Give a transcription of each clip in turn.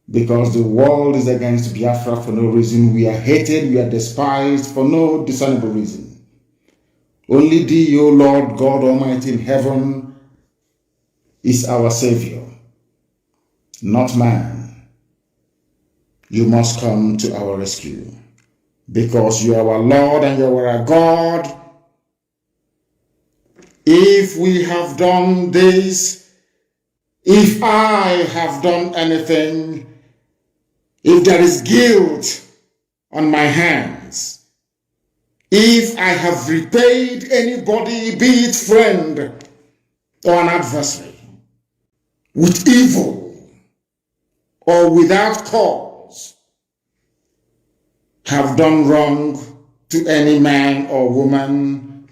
Because the world is against Biafra for no reason. We are hated, we are despised for no discernible reason. Only thee, O Lord God Almighty in heaven, is our Savior, not man. You must come to our rescue, because you are our Lord and you are our God. If we have done this, if I have done anything, if there is guilt on my hands, if I have repaid anybody, be it friend or an adversary, with evil or without cause, have done wrong to any man or woman,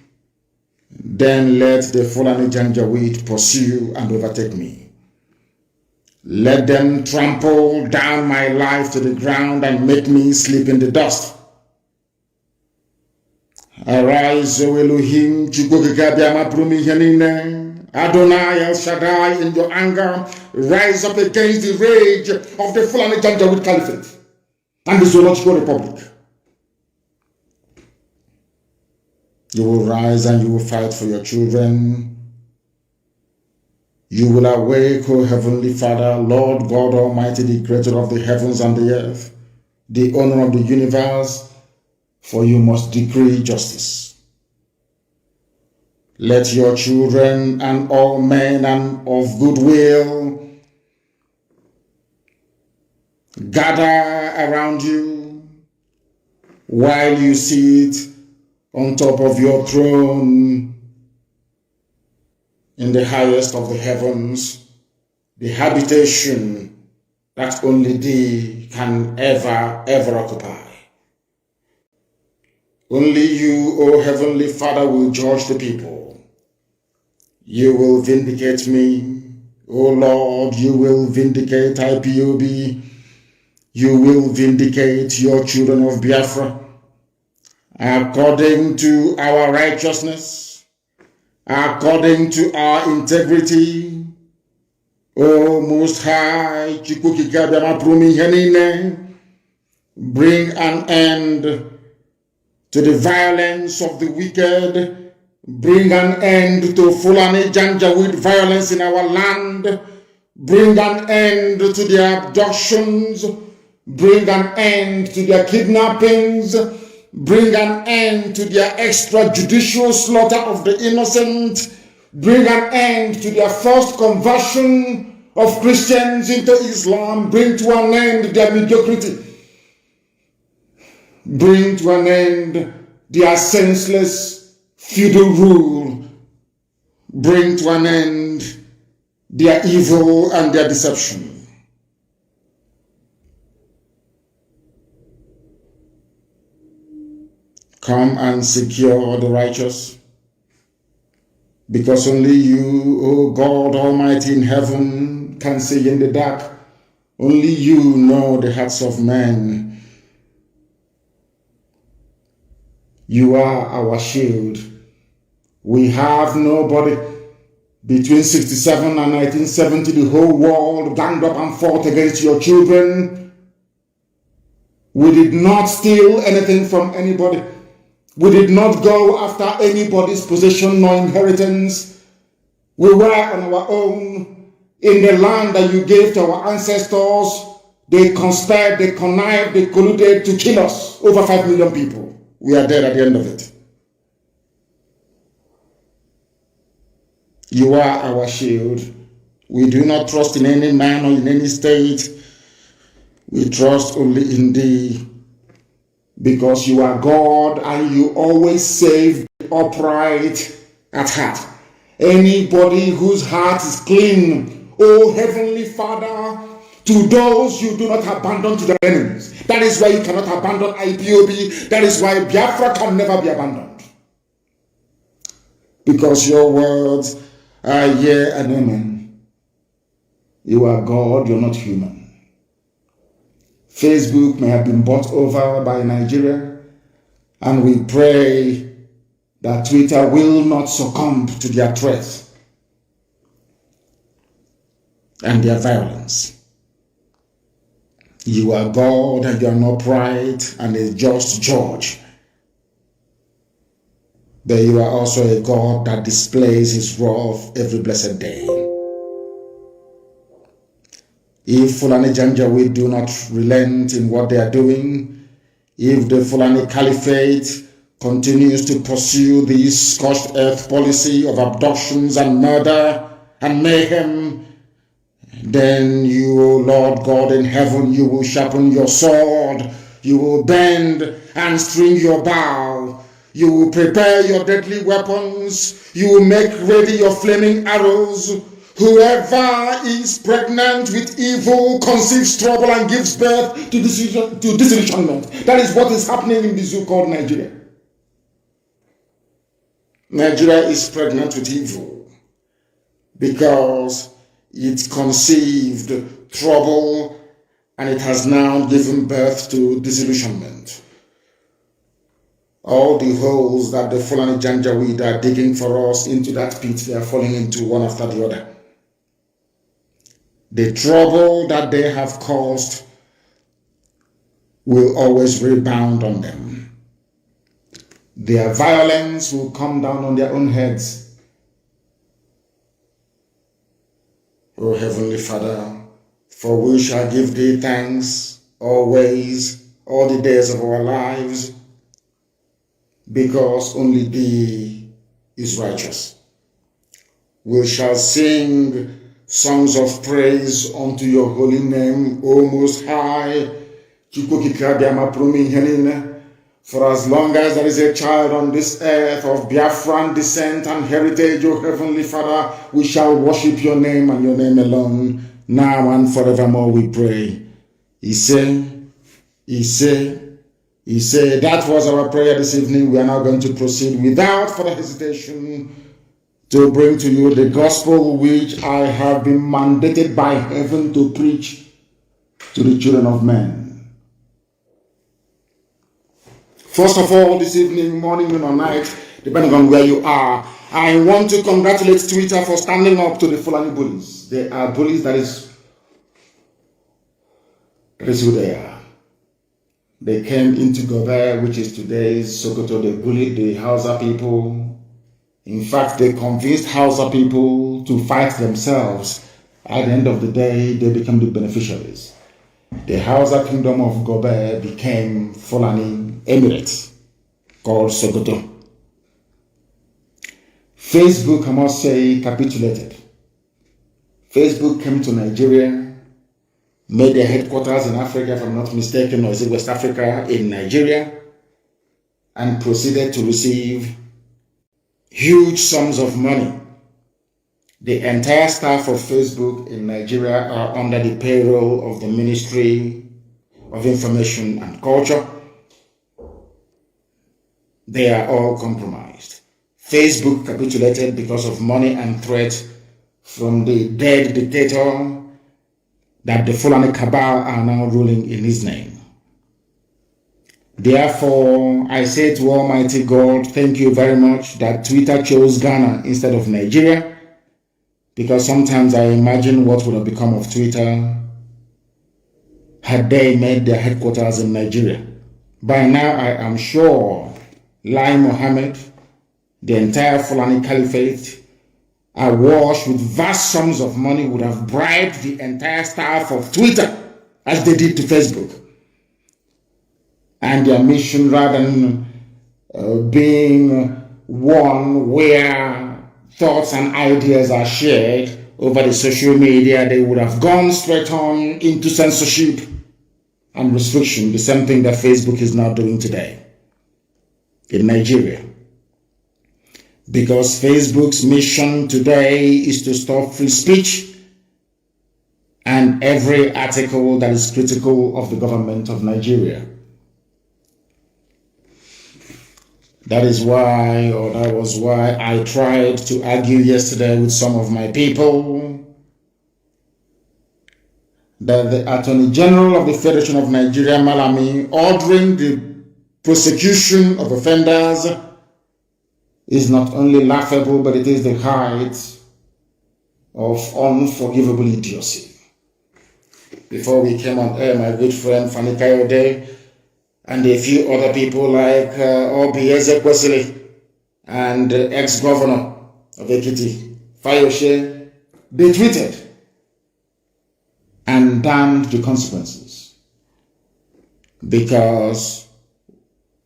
then let the Fulani Janjaweed pursue and overtake me. Let them trample down my life to the ground and make me sleep in the dust. Arise, O Elohim, Adonai El Shaddai, in your anger, rise up against the rage of the Fulani Janjaweed Caliphate and the Zoological Republic. You will rise and you will fight for your children. You will awake, O Heavenly Father, Lord God Almighty, the creator of the heavens and the earth, the owner of the universe, for you must decree justice. Let your children and all men and of goodwill gather around you while you sit on top of your throne in the highest of the heavens, the habitation that only thee can ever occupy. Only you, O Heavenly Father, will judge the people. You will vindicate me, O Lord, you will vindicate IPOB, you will vindicate your children of Biafra, according to our righteousness, according to our integrity. O Most High, bring an end to the violence of the wicked, bring an end to Fulani Janjaweed violence in our land, bring an end to their abductions, bring an end to their kidnappings, bring an end to their extrajudicial slaughter of the innocent. Bring an end to their forced conversion of Christians into Islam. Bring to an end their mediocrity. Bring to an end their senseless feudal rule. Bring to an end their evil and their deception. Come and secure the righteous, because only you, O God Almighty in heaven, can see in the dark. Only you know the hearts of men. You are our shield. We have nobody. Between 67 and 1970, the whole world ganged up and fought against your children. We did not steal anything from anybody. We did not go after anybody's possession nor inheritance. We were on our own in the land that you gave to our ancestors. They conspired, they connived, they colluded to kill us. Over 5 million people. We are dead at the end of it. You are our shield. We do not trust in any man or in any state. We trust only in thee, because you are God and you always save the upright at heart. Anybody whose heart is clean, O Heavenly Father, to those you do not abandon to their enemies. That is why you cannot abandon IPOB. That is why Biafra can never be abandoned. Because your words are yea and amen. You are God, you're not human. Facebook may have been bought over by Nigeria, and we pray that Twitter will not succumb to their threats and their violence. You are God and you are not upright and a just judge. But you are also a God that displays his wrath every blessed day. If Fulani Janjaweed do not relent in what they are doing, if the Fulani Caliphate continues to pursue this scorched earth policy of abductions and murder and mayhem, then you, O Lord God in heaven, you will sharpen your sword, you will bend and string your bow, you will prepare your deadly weapons, you will make ready your flaming arrows. Whoever is pregnant with evil conceives trouble and gives birth to disillusionment. That is what is happening in the zoo called Nigeria. Nigeria is pregnant with evil because it conceived trouble and it has now given birth to disillusionment. All the holes that the Fulani Janjaweed are digging for us into that pit, they are falling into one after the other. The trouble that they have caused will always rebound on them. Their violence will come down on their own heads. O Heavenly Father, for we shall give thee thanks always, all the days of our lives, because only thee is righteous. We shall sing songs of praise unto your holy name, O Most High. For as long as there is a child on this earth of Biafran descent and heritage, O Heavenly Father, we shall worship your name and your name alone, now and forevermore we pray. He said, that was our prayer this evening. We are now going to proceed without further hesitation to bring to you the gospel which I have been mandated by heaven to preach to the children of men. First of all, this evening, morning, or night, depending on where you are, I want to congratulate Twitter for standing up to the Fulani bullies. They are bullies, that is who they are. They came into Gobe, which is today's Sokoto. They bullied the Hausa people. In fact, they convinced Hausa people to fight themselves. At the end of the day, they became the beneficiaries. The Hausa kingdom of Gobe became Fulani Emirates, called Sokoto. Facebook, I must say, capitulated. Facebook came to Nigeria, made their headquarters in Africa, if I'm not mistaken, or is it West Africa, in Nigeria, and proceeded to receive huge sums of money. The entire staff of Facebook in Nigeria are under the payroll of the Ministry of Information and Culture. They are all compromised. Facebook capitulated because of money and threat from the dead dictator that the Fulani cabal are now ruling in his name. Therefore, I say to Almighty God, thank you very much that Twitter chose Ghana instead of Nigeria, because sometimes I imagine what would have become of Twitter had they made their headquarters in Nigeria. By now, I am sure Lai Mohammed, the entire Fulani Caliphate, awash with vast sums of money, would have bribed the entire staff of Twitter as they did to Facebook. And their mission, rather than being one where thoughts and ideas are shared over the social media, they would have gone straight on into censorship and restriction, the same thing that Facebook is now doing today in Nigeria. Because Facebook's mission today is to stop free speech and every article that is critical of the government of Nigeria. That is why, or that was why, I tried to argue yesterday with some of my people that the Attorney General of the Federation of Nigeria, Malami, ordering the prosecution of offenders is not only laughable, but it is the height of unforgivable idiocy. before we came on air, my good friend Fanny Kayode, and a few other people like Obi Ezekwesili and ex-governor of Ekiti, Fayoshe, they tweeted and damned the consequences, because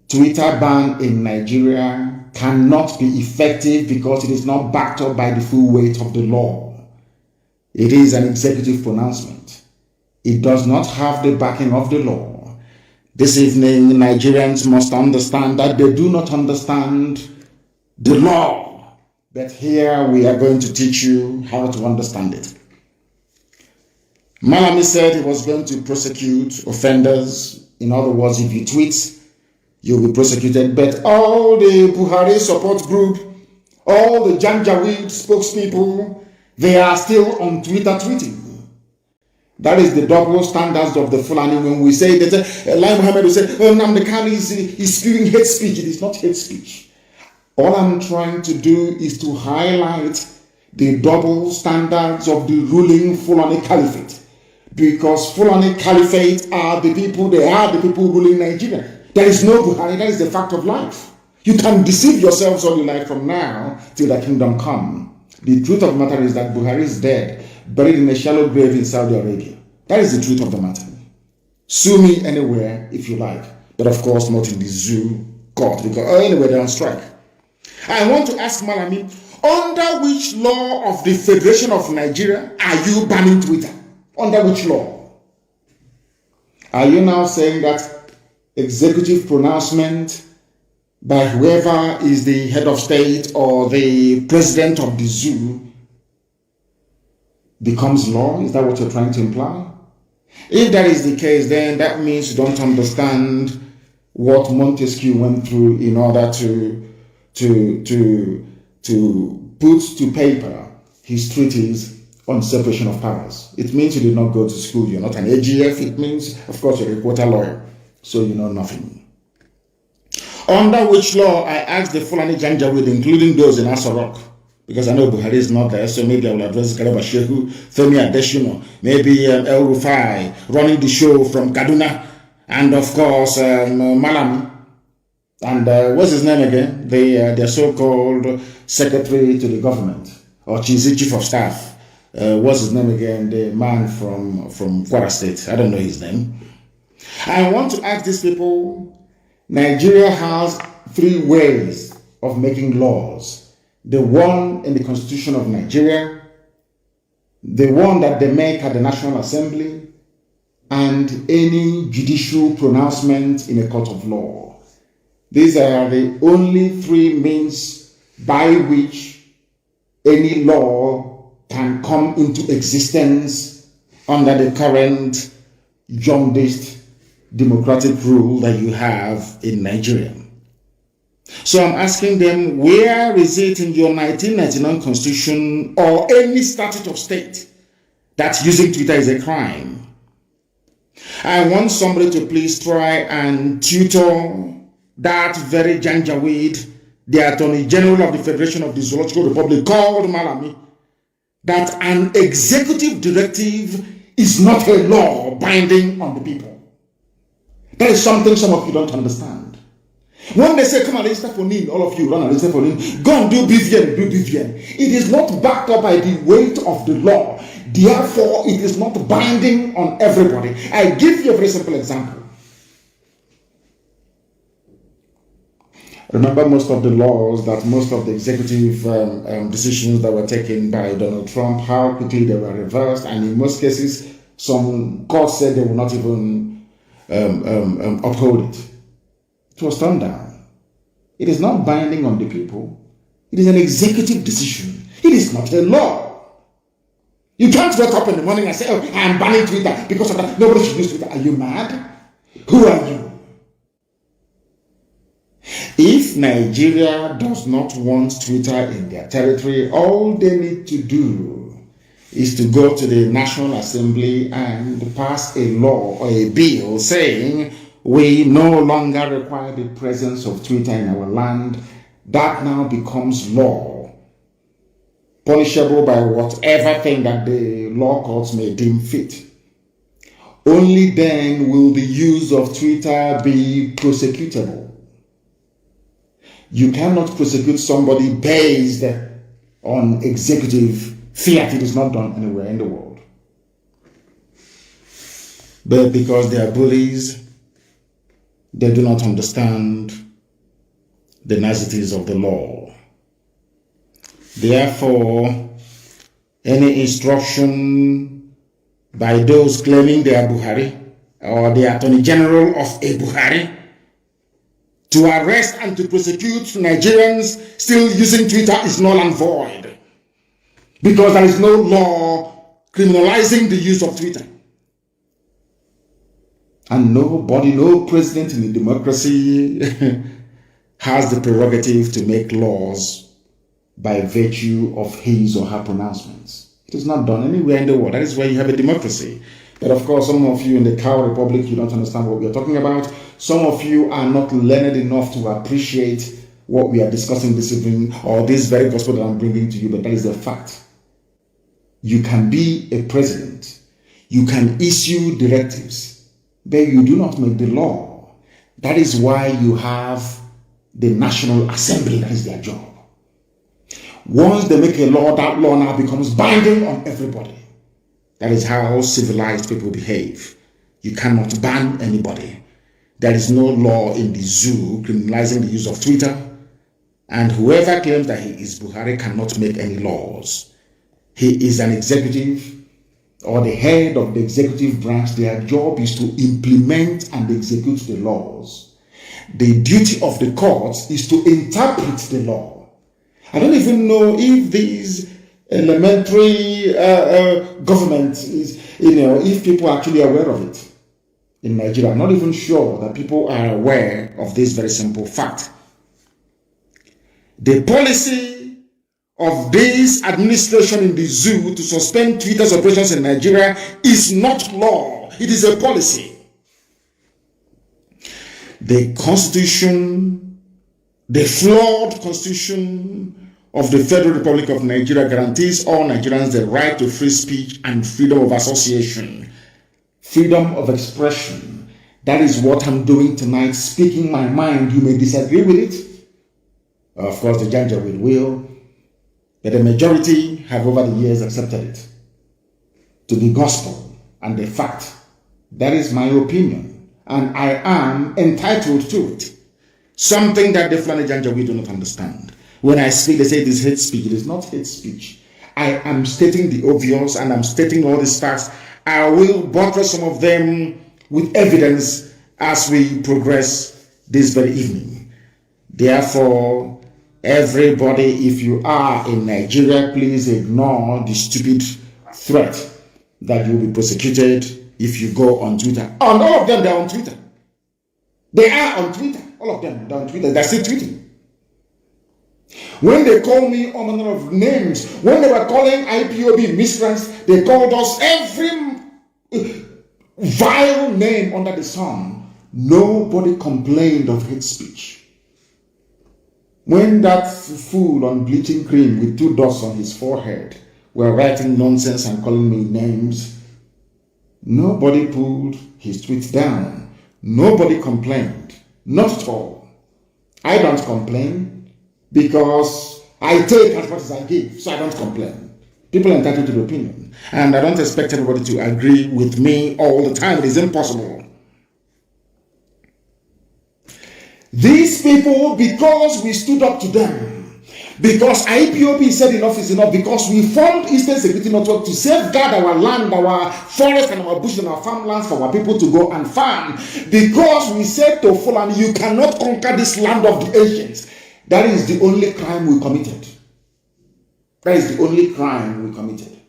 Twitter ban in Nigeria cannot be effective because it is not backed up by the full weight of the law. It is an executive pronouncement. It does not have the backing of the law. This evening, Nigerians must understand that they do not understand the law. But here we are going to teach you how to understand it. Malami said he was going to prosecute offenders. In other words, if you tweet, you'll be prosecuted. But all the Buhari support group, all the Janjaweed spokespeople, they are still on Twitter tweeting. That is the double standards of the Fulani. When we say that, like Muhammad will say, oh, Nnamdi Kanu is spewing hate speech. It is not hate speech. All I'm trying to do is to highlight the double standards of the ruling Fulani Caliphate. Because Fulani Caliphate are the people, they are the people ruling Nigeria. There is no Buhari, that is the fact of life. You can deceive yourselves all you like from now till the kingdom come. The truth of the matter is that Buhari is dead, buried in a shallow grave in Saudi Arabia. That is the truth of the matter. Sue me anywhere if you like, but of course not in the zoo court, because anyway they're on strike. I want to ask Malami, under which law of the Federation of Nigeria are you banning Twitter? Under which law? Are you now saying that executive pronouncement by whoever is the head of state or the president of the zoo becomes law? Is that what you're trying to imply? If that is the case, then that means you don't understand what Montesquieu went through in order to put to paper his treatise on separation of powers. It means you did not go to school. You're not an AGF. It means, of course, you're a quota lawyer, so you know nothing. Under which law, I asked the Fulani Janjaweed, including those in Asarok, because I know Buhari is not there, so maybe I will address Garaba Shehu, Femi Adesina, maybe El Rufai, running the show from Kaduna, and of course, Malami, and what's his name again? Their so-called secretary to the government, or chief of staff. What's his name again? The man from Kwara State. I don't know his name. I want to ask these people, Nigeria has three ways of making laws. The one in the Constitution of Nigeria, the one that they make at the National Assembly, and any judicial pronouncement in a court of law. These are the only three means by which any law can come into existence under the current jaundiced democratic rule that you have in Nigeria. So I'm asking them, where is it in your 1999 constitution or any statute of state that using Twitter is a crime? I want somebody to please try and tutor that very Janjaweed, the Attorney General of the Federation of the Zoological Republic, called Malami, that an executive directive is not a law binding on the people. That is something some of you don't understand. When they say, come and register for NIN, all of you run and register for NIN, go and do BVN. It is not backed up by the weight of the law. Therefore, it is not binding on everybody. I give you a very simple example. Remember most of the laws, that most of the executive decisions that were taken by Donald Trump, how quickly they were reversed, and in most cases, some courts said they will not even uphold it. It was turned down. It is not binding on the people. It is an executive decision. It is not a law. You can't wake up in the morning and say, oh, I am banning Twitter because of that. Nobody should use Twitter. Are you mad? Who are you? If Nigeria does not want Twitter in their territory, all they need to do is to go to the National Assembly and pass a law or a bill saying we no longer require the presence of Twitter in our land. That now becomes law, punishable by whatever thing that the law courts may deem fit. Only then will the use of Twitter be prosecutable. You cannot prosecute somebody based on executive fiat. It is not done anywhere in the world. But because they are bullies, they do not understand the niceties of the law. Therefore, any instruction by those claiming they are Buhari or the Attorney General of a Buhari to arrest and to prosecute Nigerians still using Twitter is null and void, because there is no law criminalizing the use of Twitter. And nobody, no president in a democracy has the prerogative to make laws by virtue of his or her pronouncements. It is not done anywhere in the world. That is why you have a democracy. But of course, some of you in the cow republic, you don't understand what we are talking about. Some of you are not learned enough to appreciate what we are discussing this evening, or this very gospel that I'm bringing to you, but that is the fact. You can be a president. You can issue directives, but you do not make the law. That is why you have the National Assembly. That is their job. Once they make a law, that law now becomes binding on everybody. That is how civilized people behave. You cannot ban anybody. There is no law in the zoo criminalizing the use of Twitter. And whoever claims that he is Buhari cannot make any laws. He is an executive or the head of the executive branch. Their job is to implement and execute the laws. The duty of the courts is to interpret the law. I don't even know if these elementary government is, if people are actually aware of it in Nigeria. I'm not even sure that people are aware of this very simple fact. The policy of this administration in the zoo to suspend Twitter's operations in Nigeria is not law. It is a policy. The constitution, the flawed constitution of the Federal Republic of Nigeria guarantees all Nigerians the right to free speech and freedom of association, freedom of expression. That is what I'm doing tonight, speaking my mind. You may disagree with it. Of course, the Janjaweed will, but the majority have over the years accepted it to be gospel and the fact. That is my opinion, and I am entitled to it. Something that the Fulani Janjaweed do not understand. When I speak, they say it is hate speech. It is not hate speech. I am stating the obvious, and I'm stating all these facts. I will buttress some of them with evidence as we progress this very evening. Therefore, everybody, if you are in Nigeria, please ignore the stupid threat that you will be prosecuted if you go on Twitter. And all of them, they are on Twitter. They are on Twitter. All of them, they're on Twitter. They're still tweeting. When they call me all manner of names, when they were calling IPOB miscreants, they called us every vile name under the sun. Nobody complained of hate speech. When that fool on bleaching cream with 2 dots on his forehead were writing nonsense and calling me names, nobody pulled his tweets down. Nobody complained. Not at all. I don't complain, because I take as much as I give, so I don't complain. People are entitled to their opinion, and I don't expect everybody to agree with me all the time. It is impossible. These people, because we stood up to them, because IPOB said enough is enough, because we formed Eastern Security Network to safeguard our land, our forest and our bush and our farmlands for our people to go and farm, because we said to Fulani, you cannot conquer this land of the ancients. That is the only crime we committed. That is the only crime we committed.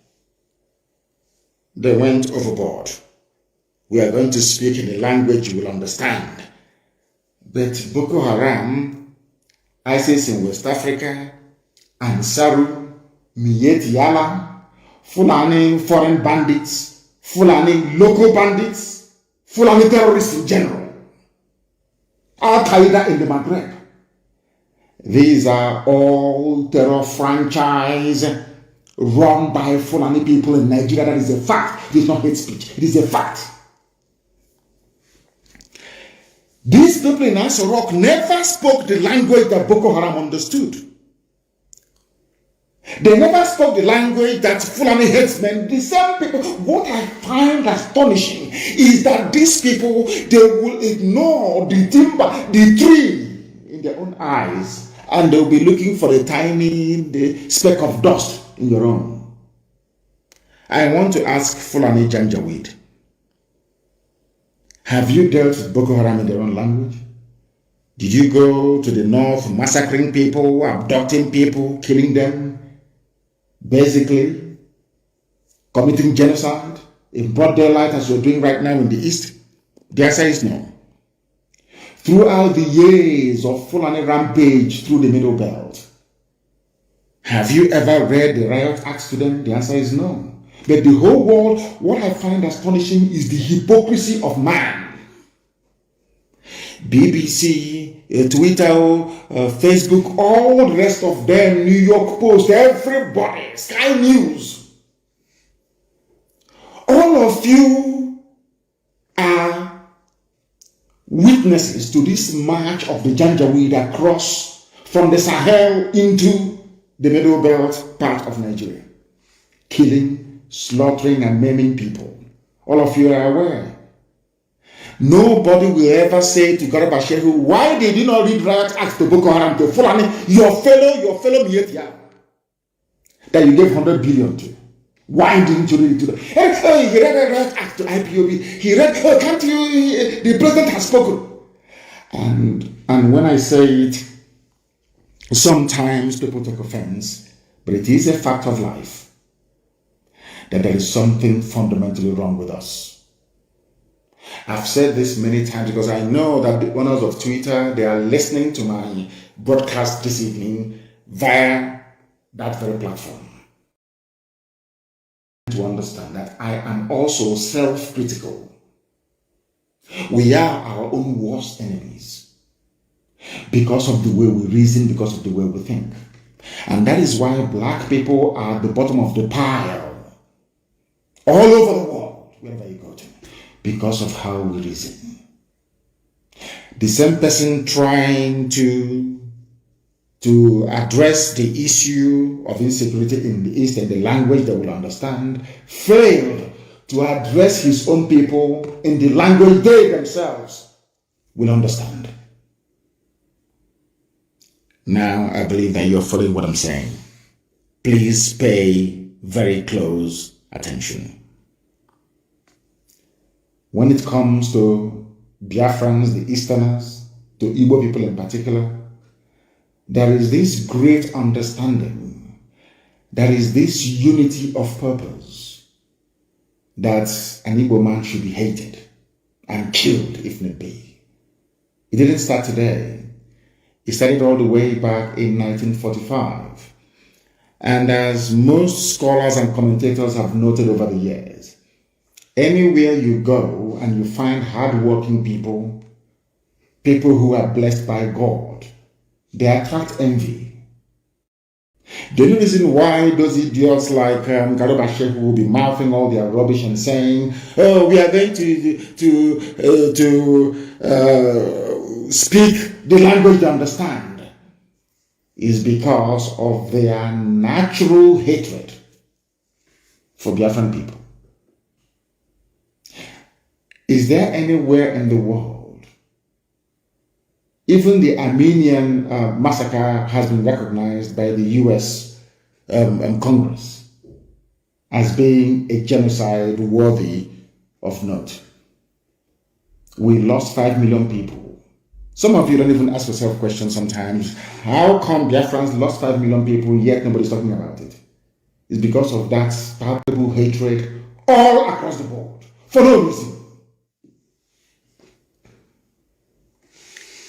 They went overboard. We are going to speak in a language you will understand. But Boko Haram, ISIS in West Africa, Ansaru, Miyetti Allah, Fulani foreign bandits, Fulani local bandits, Fulani terrorists in general, Al-Qaeda in the Maghreb. These are all terror franchise run by Fulani people in Nigeria. That is a fact. It is not hate speech. It is a fact. These people in Aso Rock never spoke the language that Boko Haram understood. They never spoke the language that Fulani headsmen, the same people. What I find astonishing is that these people, they will ignore the timber, the tree in their own eyes, and they'll be looking for a tiny speck of dust in your own. I want to ask Fulani Janjaweed, have you dealt with Boko Haram in their own language? Did you go to the north massacring people, abducting people, killing them? Basically, committing genocide in broad daylight as you're doing right now in the east? The answer is no. Throughout the years of Fulani rampage through the Middle Belt, have you ever read the riot acts to them? The answer is no. But the whole world, what I find astonishing is the hypocrisy of man. BBC, Twitter, Facebook, all the rest of them, New York Post, everybody, Sky News. All of you are witnesses to this march of the Janjaweed across from the Sahel into the Middle Belt part of Nigeria. Killing, slaughtering, and maiming people. All of you are aware. Nobody will ever say to Garba Shehu, why did you not read riot acts to Boko Haram, to Fulani, your fellow Mietia, that you gave 100 billion to? Why didn't you read it to them? Hey, he read a riot act to IPOB. He read, can't you, the president has spoken. And when I say it, sometimes people take offense, but it is a fact of life that there is something fundamentally wrong with us. I've said this many times because I know that the owners of Twitter, they are listening to my broadcast this evening via that very platform. To understand that I am also self-critical. We are our own worst enemies because of the way we reason, because of the way we think. And that is why black people are at the bottom of the pile all over the world, wherever you go to. Because of how we reason. The same person trying to address the issue of insecurity in the East in the language they will understand, failed to address his own people in the language they themselves will understand. Now, I believe that you're following what I'm saying. Please pay very close attention. When it comes to Biafrans, the Easterners, to Igbo people in particular, there is this great understanding, there is this unity of purpose, that an Igbo man should be hated and killed if need be. It didn't start today. It started all the way back in 1945. And as most scholars and commentators have noted over the years, anywhere you go and you find hardworking people, people who are blessed by God, they attract envy. The only reason why those idiots like Garoba Sheikh will be mouthing all their rubbish and saying, oh, we are going to speak the language they understand, is because of their natural hatred for Biafran people. Is there anywhere in the world, even the Armenian massacre has been recognized by the US Congress as being a genocide worthy of note? We lost 5 million people. Some of you don't even ask yourself questions sometimes. How come Biafrans lost 5 million people yet nobody's talking about it? It's because of that palpable hatred all across the board for no reason.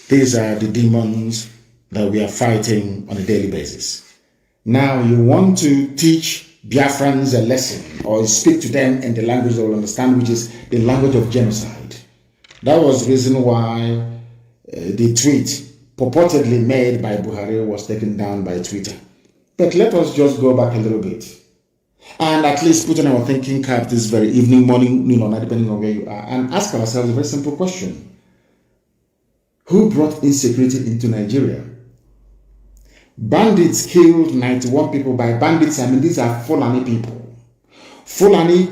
These are the demons that we are fighting on a daily basis. Now you want to teach Biafrans a lesson or speak to them in the language they will understand, which is the language of genocide. That was the reason why the tweet purportedly made by Buhari was taken down by Twitter. But let us just go back a little bit and at least put on our thinking cap this very evening, morning, noon or night, depending on where you are, and ask ourselves a very simple question. Who brought insecurity into Nigeria? Bandits killed 91 people. By bandits, I mean these are Fulani people. Fulani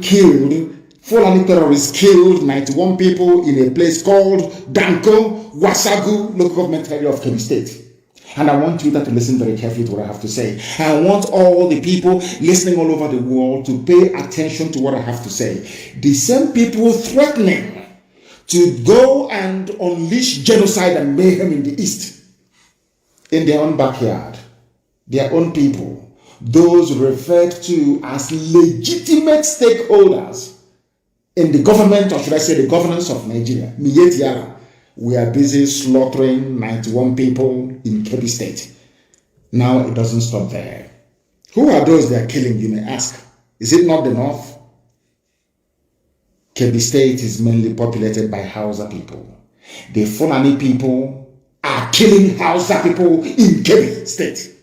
terrorists killed 91 people in a place called Danko, Wasagu, local government area of Kebbi State. And I want you to listen very carefully to what I have to say. I want all the people listening all over the world to pay attention to what I have to say. The same people threatening to go and unleash genocide and mayhem in the East, in their own backyard, their own people, those referred to as legitimate stakeholders in the government, or should I say the governance of Nigeria, Miyetiara, we are busy slaughtering 91 people in Kebbi State. Now it doesn't stop there. Who are those they are killing, you may ask? Is it not the North? Kebbi State is mainly populated by Hausa people. The Fulani people are killing Hausa people in Kebbi State.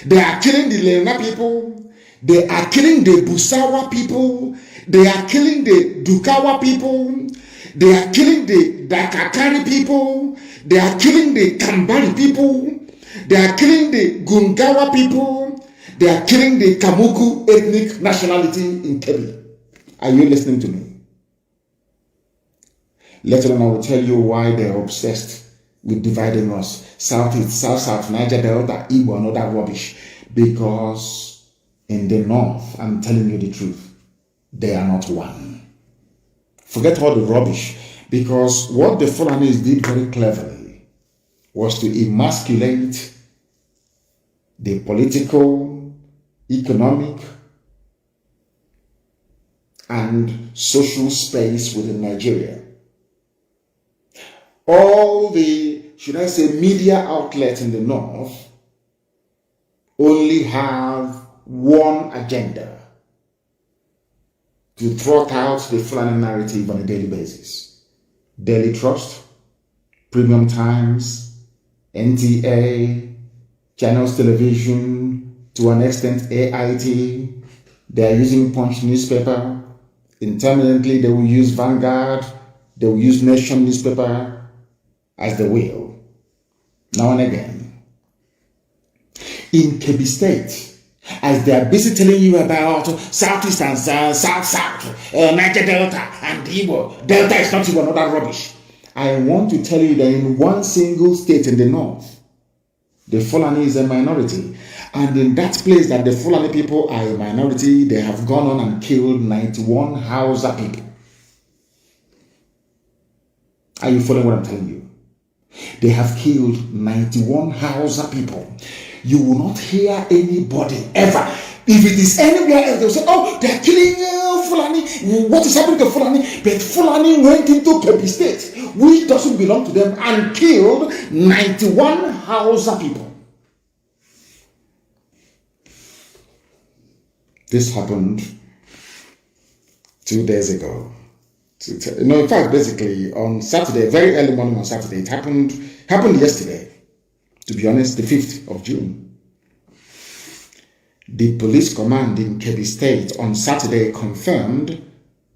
They are killing the Leona people. They are killing the Busawa people. They are killing the Dukawa people. They are killing the Dakatari people. They are killing the Kambari people. They are killing the Gungawa people. They are killing the Kamuku ethnic nationality in Kebbi. Are you listening to me? Later on, I will tell you why they are obsessed with dividing us. Southeast, South, Niger Delta, Igbo, and other rubbish. Because in the North, I'm telling you the truth, they are not one. Forget all the rubbish, because what the Fulanis did very cleverly was to emasculate the political, economic, and social space within Nigeria. All the, should I say, media outlets in the North only have one agenda: to throw out the Fulani narrative on a daily basis. Daily Trust, Premium Times, NTA, Channels Television, to an extent AIT. They are using Punch newspaper. Intermittently, they will use Vanguard. They will use Nation newspaper as they will, now and again. In Kebbi State, as they are busy telling you about Southeast and South, Niger Delta and Igbo. Delta is not even another rubbish. I want to tell you that in one single state in the North, the Fulani is a minority. And in that place that the Fulani people are a minority, they have gone on and killed 91 Hausa people. Are you following what I'm telling you? They have killed 91 Hausa people. You will not hear anybody ever. If it is anywhere else, they'll say, oh, they're killing Fulani. What is happening to Fulani? But Fulani went into Kebbi State, which doesn't belong to them, and killed 91 Hausa people. This happened 2 days ago. No, in fact, basically on Saturday, very early morning on Saturday, it happened yesterday. To be honest, the 5th of June. The police command in Kebbi State on Saturday confirmed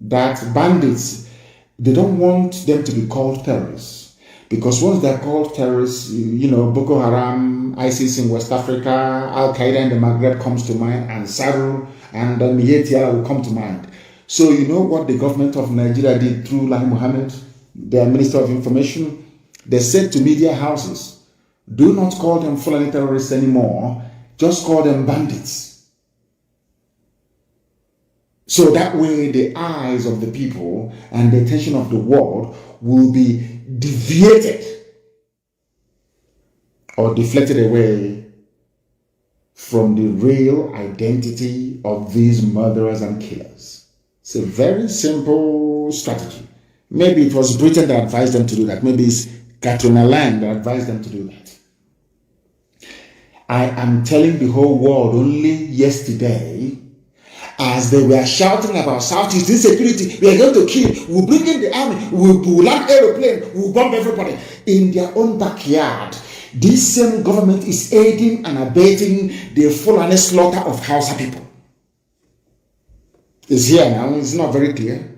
that bandits, they don't want them to be called terrorists. Because once they're called terrorists, Boko Haram, ISIS in West Africa, Al-Qaeda in the Maghreb comes to mind, and Saru and Miyetiara will come to mind. So you know what the government of Nigeria did through Lai Mohammed, their Minister of Information? They said to media houses, do not call them Fulani terrorists anymore, just call them bandits. So that way the eyes of the people and the attention of the world will be deviated or deflected away from the real identity of these murderers and killers. It's a very simple strategy. Maybe it was Britain that advised them to do that. Maybe it's Katrina Land that advised them to do that. I am telling the whole world only yesterday, as they were shouting about Southeast insecurity, we are going to kill, we'll bring in the army, we'll land aeroplane, we'll bomb everybody. In their own backyard, this same government is aiding and abetting the Fulani slaughter of Hausa people. It's here now, it's not very clear.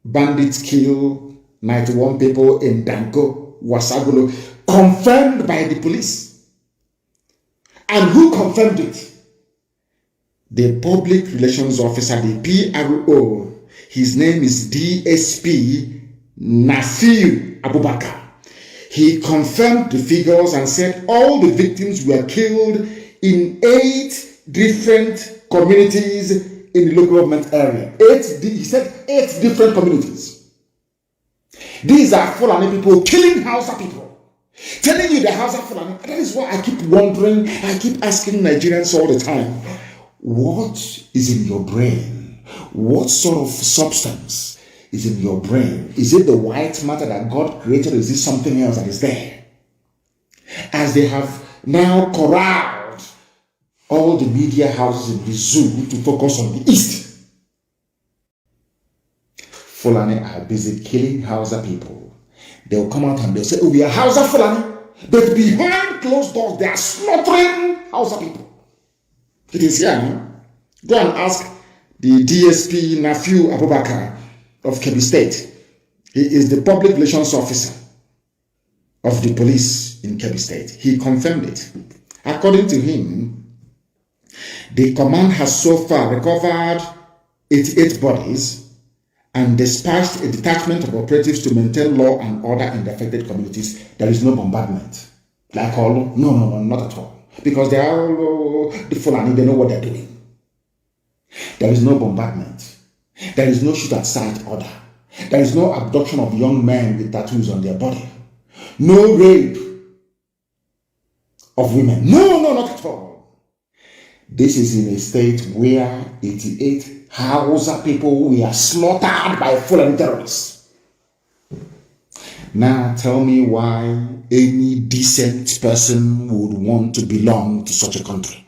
Bandits kill 91 people in Danko, Wasagolo, confirmed by the police. And who confirmed it? The public relations officer, the PRO. His name is DSP Nafiu Abubakar. He confirmed the figures and said all the victims were killed in 8 different communities in the local government area. He said 8 different communities. These are Fulani people killing Hausa people. Telling you the Hausa Fulani. That is why I keep wondering, I keep asking Nigerians all the time, what is in your brain? What sort of substance is in your brain? Is it the white matter that God created, or is it something else that is there? As they have now corralled all the media houses in the zoo to focus on the East, Fulani are busy killing Hausa people. They'll come out and they'll say, oh, we are Hausa Fulani. But behind closed doors, they are slaughtering Hausa people. It is here, no? Go and ask the DSP Nafiu Abubakar of Kebbi State. He is the public relations officer of the police in Kebbi State. He confirmed it. According to him, the command has so far recovered 88 bodies and dispatched a detachment of operatives to maintain law and order in the affected communities. There is no bombardment. Like all? No, not at all. Because they are all the Fulani, they know what they're doing. There is no bombardment. There is no shoot at sight order. There is no abduction of young men with tattoos on their body. No rape of women. No, not at all. This is in a state where 88 Hausa people were slaughtered by Fulani terrorists. Now tell me why any decent person would want to belong to such a country.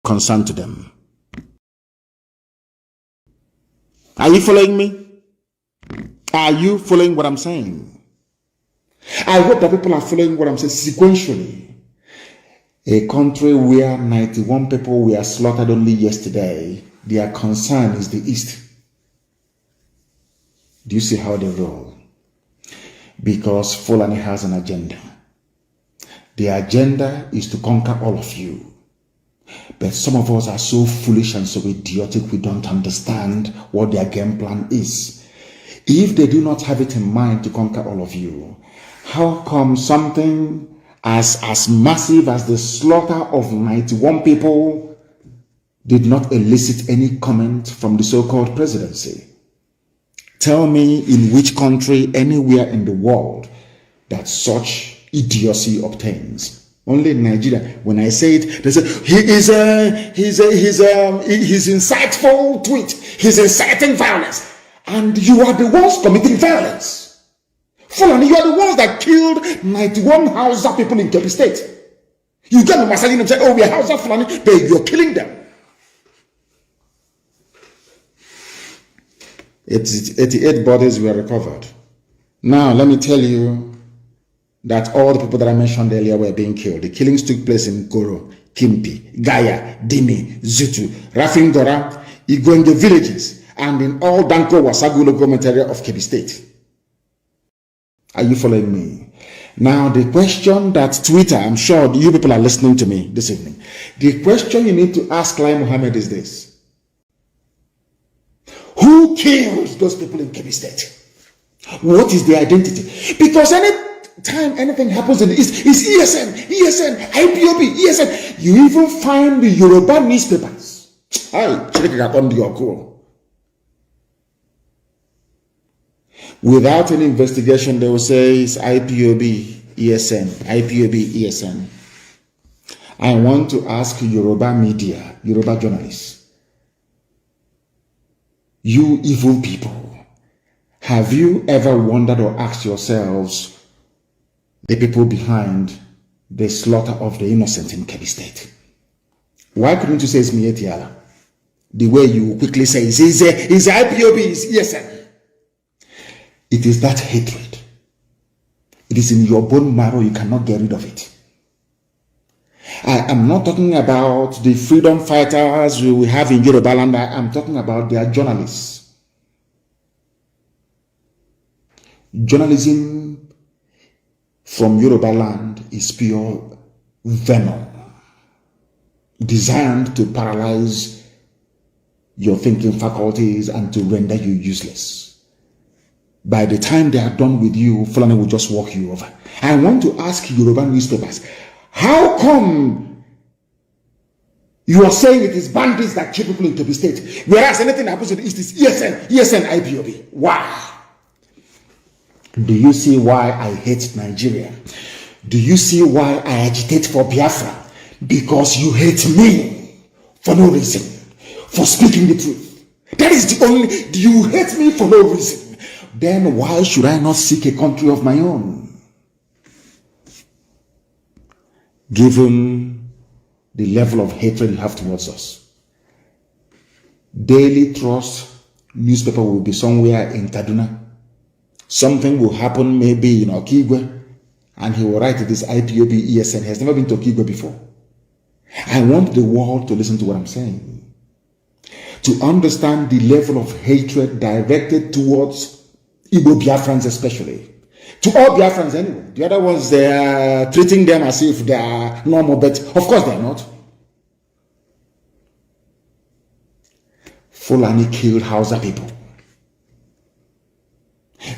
Concern to them. Are you following me? Are you following what I'm saying? I hope that people are following what I'm saying sequentially. A country where 91 people were slaughtered only yesterday, their concern is the East. Do you see how they roll? Because Fulani has an agenda. The agenda is to conquer all of you. But some of us are so foolish and so idiotic we don't understand what their game plan is. If they do not have it in mind to conquer all of you, how come something as massive as the slaughter of 91 people did not elicit any comment from the so-called presidency? Tell me in which country anywhere in the world that such idiocy obtains. Only in Nigeria. When I say it, they say his insightful tweet, he's inciting violence, and you are the ones committing violence. Fulani, you are the ones that killed 91 Hausa people in Kebbi State. You get them massaging them, say, "Oh, we are Hausa Fulani," but you're killing them. It's 88 bodies were recovered. Now, let me tell you that all the people that I mentioned earlier were being killed. The killings took place in Goro, Kimpi, Gaya, Dimi, Zutu, Rafindora, Igwenge villages, and in all Danko Wasagulo government area of Kebbi State. Are you following me? Now, the question that Twitter, I'm sure you people are listening to me this evening. The question you need to ask Lai Mohammed is this. Who killed those people in Kebbi State? What is their identity? Because anytime anything happens in the East, it's ESN, IPOB, ESN. You even find the Yoruba newspapers. Without any investigation, they will say it's IPOB, ESN, IPOB, ESN. I want to ask Yoruba media, Yoruba journalists, you evil people, have you ever wondered or asked yourselves the people behind the slaughter of the innocent in Kebbi State? Why couldn't you say it's Mietiala? the way you quickly say, it's IPOB, it's ESN. It is that hatred. It is in your bone marrow. You cannot get rid of it. I am not talking about the freedom fighters we have in Yoruba land. I am talking about their journalists. Journalism from Yoruba land is pure venom, designed to paralyze your thinking faculties and to render you useless. By the time they are done with you, Fulani will just walk you over. I want to ask Yoruba newspapers, how come you are saying it is bandits that kill people in Kebbi State, whereas anything that happens to the East is ESN, IPOB? Why? Do you see why I hate Nigeria? Do you see why I agitate for Biafra? Because you hate me for no reason, for speaking the truth. That is the only, do you hate me for no reason? Then why should I not seek a country of my own? Given the level of hatred you have towards us. Daily Trust newspaper will be somewhere in Kaduna. Something will happen maybe in Okigwe, and he will write this IPOB ESN. He has never been to Okigwe before. I want the world to listen to what I'm saying, to understand the level of hatred directed towards Igbo Biafrans especially. To all Biafrans anyway. The other ones, they are treating them as if they are normal, but of course they are not. Fulani killed Hausa people.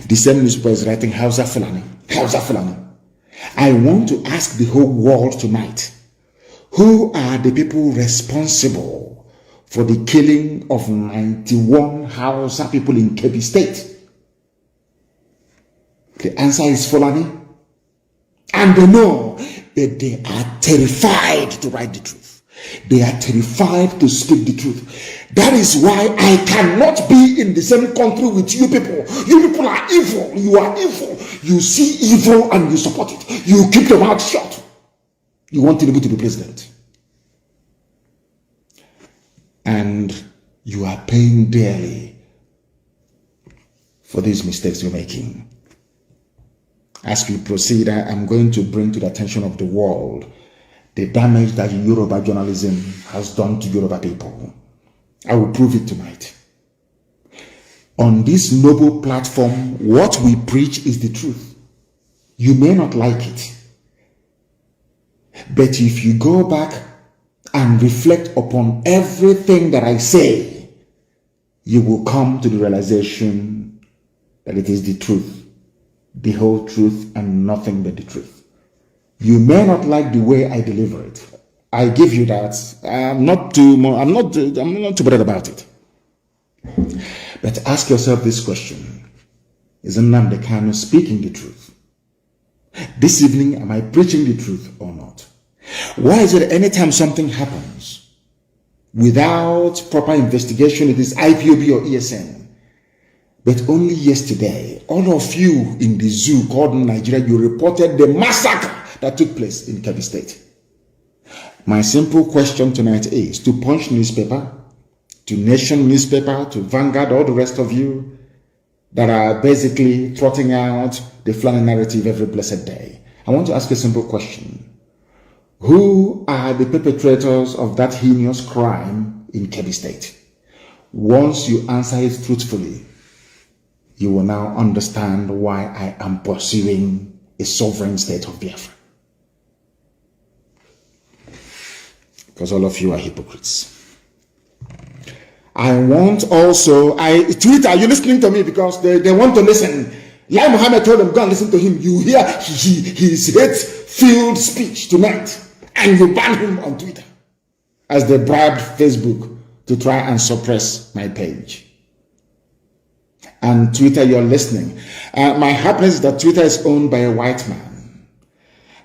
The same newspaper is writing Hausa Fulani. Hausa Fulani. I want to ask the whole world tonight, who are the people responsible for the killing of 91 Hausa people in Kebbi State? The answer is Fulani. And they know that they are terrified to write the truth. They are terrified to speak the truth. That is why I cannot be in the same country with you people. You people are evil. You are evil. You see evil and you support it. You keep your mouth shut. You want Tinubu to be president. And you are paying dearly for these mistakes you're making. As we proceed, I am going to bring to the attention of the world the damage that Yoruba journalism has done to Yoruba people. I will prove it tonight. On this noble platform, what we preach is the truth. You may not like it, but if you go back and reflect upon everything that I say, you will come to the realization that it is the truth. The whole truth and nothing but the truth. You may not like the way I deliver it. I give you that. I'm not too bothered about it. But ask yourself this question: is Nnamdi Kanu speaking the truth? This evening, am I preaching the truth or not? Why is it anytime something happens without proper investigation, it is IPOB or ESN? But only yesterday, all of you in the zoo called Nigeria, you reported the massacre that took place in Kebbi State. My simple question tonight is to Punch newspaper, to Nation newspaper, to Vanguard, all the rest of you that are basically trotting out the Fulani narrative every blessed day. I want to ask a simple question. Who are the perpetrators of that heinous crime in Kebbi State? Once you answer it truthfully, you will now understand why I am pursuing a sovereign state of Biafra. Because all of you are hypocrites. I want also, Twitter, are you listening to me? Because they want to listen. Lai Mohammed told them, go and listen to him. You hear his hate-filled speech tonight, and you ban him on Twitter as they bribed Facebook to try and suppress my page. And Twitter, you're listening. My happiness is that Twitter is owned by a white man.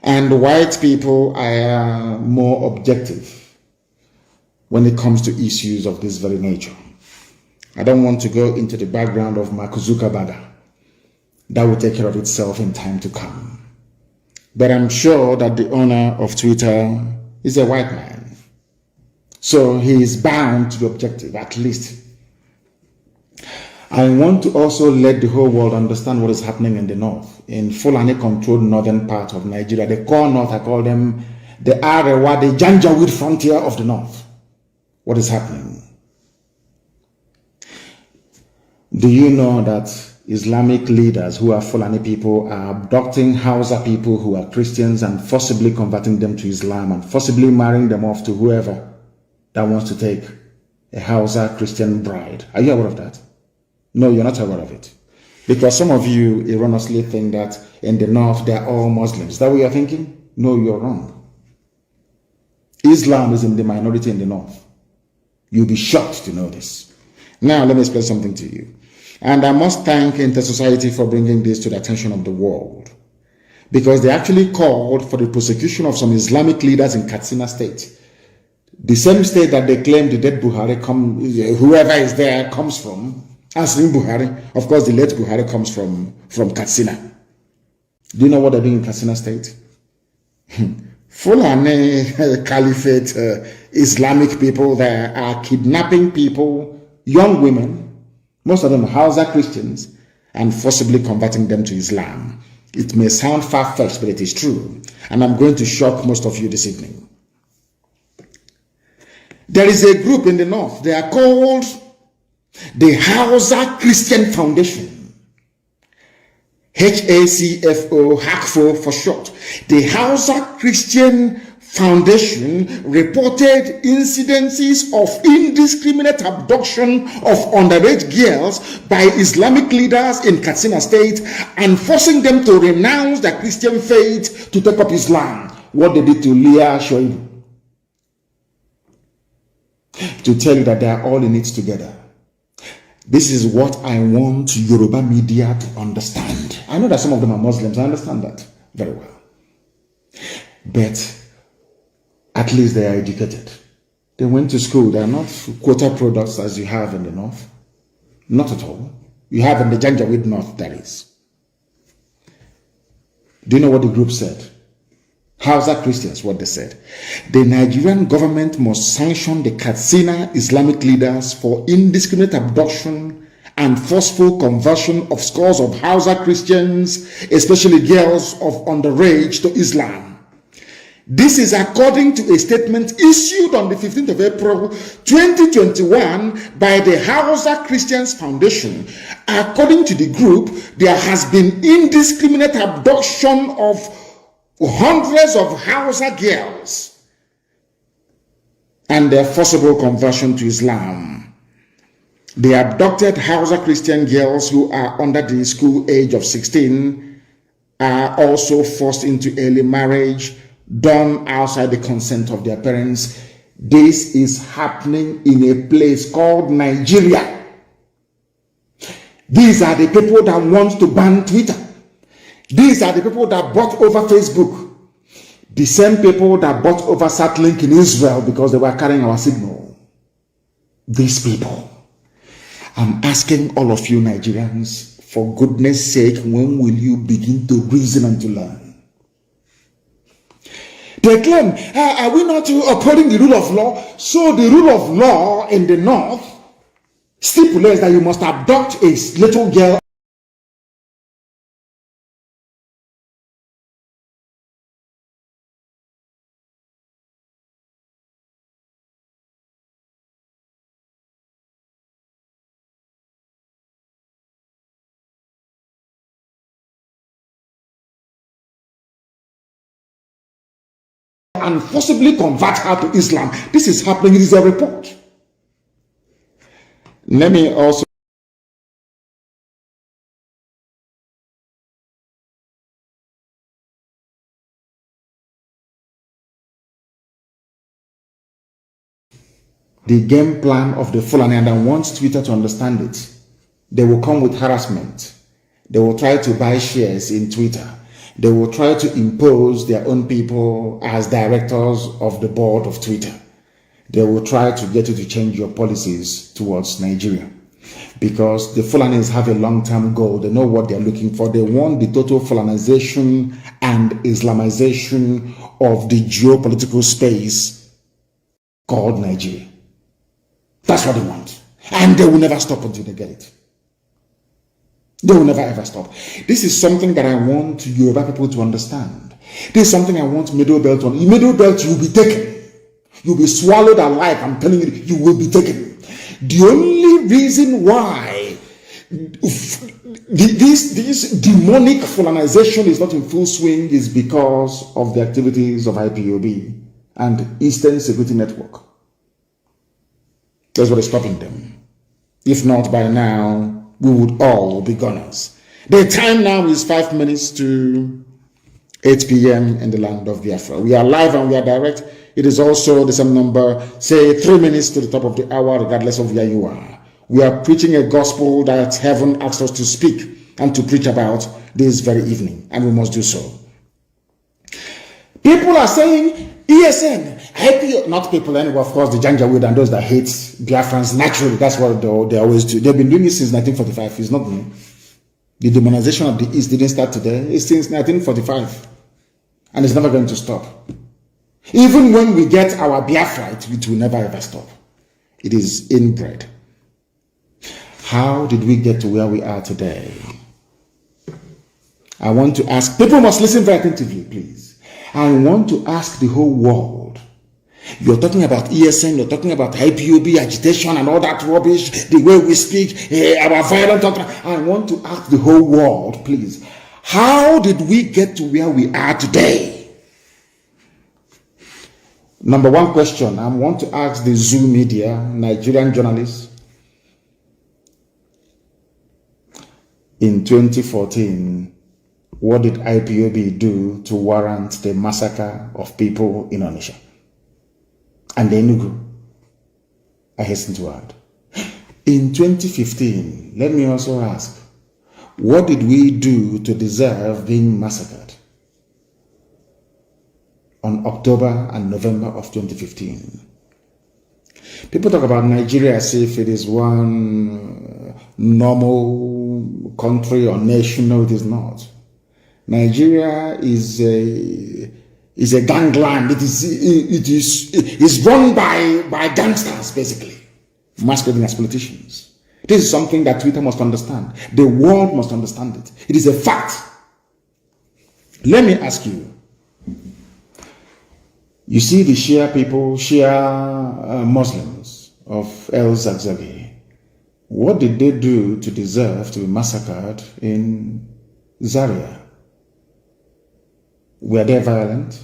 And white people are more objective when it comes to issues of this very nature. I don't want to go into the background of Mark Zuckerberg. That will take care of itself in time to come. But I'm sure that the owner of Twitter is a white man. So he is bound to the objective, at least. I want to also let the whole world understand what is happening in the north, in Fulani-controlled northern part of Nigeria. The core north, I call them the Arewa, the Janjaweed frontier of the north. What is happening? Do you know that Islamic leaders who are Fulani people are abducting Hausa people who are Christians and forcibly converting them to Islam and forcibly marrying them off to whoever that wants to take a Hausa Christian bride? Are you aware of that? No, you're not aware of it. Because some of you erroneously think that in the north they are all Muslims. Is that what you're thinking? No, you're wrong. Islam is in the minority in the north. You'll be shocked to know this. Now, let me explain something to you. And I must thank Inter-Society for bringing this to the attention of the world. Because they actually called for the prosecution of some Islamic leaders in Katsina State. The same state that they claim the dead Buhari, whoever is there, comes from. Aslim Buhari. Of course, the late Buhari comes from Katsina. Do you know what they're doing in Katsina State? Fulani Caliphate Islamic people there are kidnapping people, young women, most of them Hausa Christians, and forcibly converting them to Islam. It may sound far-fetched, but it is true. And I'm going to shock most of you this evening. There is a group in the north. They are called the Hausa Christian Foundation. HACFO, HACFO for short. The Hausa Christian Foundation reported incidences of indiscriminate abduction of underage girls by Islamic leaders in Katsina State and forcing them to renounce their Christian faith to take up Islam. What they did to Leah Shoaib. To tell you that they are all in it together. This is what I want Yoruba media to understand. I know that some of them are Muslims. I understand that very well. But at least they are educated. They went to school. They are not quota products as you have in the north. Not at all. You have in the Janjaweed north, that is. Do you know what the group said? Hausa Christians, what they said. The Nigerian government must sanction the Katsina Islamic leaders for indiscriminate abduction and forceful conversion of scores of Hausa Christians, especially girls of underage, to Islam. This is according to a statement issued on the 15th of April 2021 by the Hausa Christians Foundation. According to the group, there has been indiscriminate abduction of hundreds of Hausa girls and their forcible conversion to Islam. The abducted Hausa Christian girls who are under the school age of 16 are also forced into early marriage done outside the consent of their parents. This is happening in a place called Nigeria. These are the people that want to ban Twitter. These are the people that bought over Facebook. The same people that bought over Satlink in Israel because they were carrying our signal. These people. I'm asking all of you Nigerians, for goodness sake, when will you begin to reason and to learn? They claim, are we not upholding the rule of law? So the rule of law in the north stipulates that you must abduct a little girl and forcibly convert her to Islam. This is happening. It is a report. Let me also the game plan of the Fulani, and I want Twitter to understand it. They will come with harassment. They will try to buy shares in Twitter. They will try to impose their own people as directors of the board of Twitter. They will try to get you to change your policies towards Nigeria. Because the Fulanis have a long-term goal. They know what they're looking for. They want the total Fulanization and Islamization of the geopolitical space called Nigeria. That's what they want. And they will never stop until they get it. They will never ever stop. This is something that I want Yoruba people to understand. This is something I want Middle Belt to understand. In Middle Belt, you will be taken. You will be swallowed alive. I'm telling you, you will be taken. The only reason why this demonic colonization is not in full swing is because of the activities of IPOB and Eastern Security Network. That's what is stopping them. If not, by now, we would all be gunners. The time now is 5 minutes to 8 p.m. in the land of Biafra. We are live and we are direct. It is also the same number, say 3 minutes to the top of the hour, regardless of where you are. We are preaching a gospel that heaven asked us to speak and to preach about this very evening, and we must do so. People are saying, ESN, IPO, not people anyway, of course, the Janjaweed and those that hate Biafrans, naturally, that's what they always do. They've been doing it since 1945, it's not new. The demonization of the East didn't start today, it's since 1945, and it's never going to stop. Even when we get our Biafra, it will never ever stop. It is inbred. How did we get to where we are today? I want to ask, people must listen very attentively, please. I want to ask the whole world. You're talking about ESN, you're talking about IPOB agitation and all that rubbish, the way we speak, our violent talk. I want to ask the whole world, please. How did we get to where we are today? Number one question, I want to ask the Zoo media, Nigerian journalists. In 2014, what did IPOB do to warrant the massacre of people in Onitsha and Enugu? I hasten to add. In 2015, let me also ask, what did we do to deserve being massacred on October and November of 2015? People talk about Nigeria as if it is one normal country or nation. No, it is not. Nigeria is a gangland. It is run by gangsters, basically, masquerading as politicians. This is something that Twitter must understand. The world must understand it. It is a fact. Let me ask you. You see the Shia people, Shia Muslims of El Zagzagi. What did they do to deserve to be massacred in Zaria? Were they violent?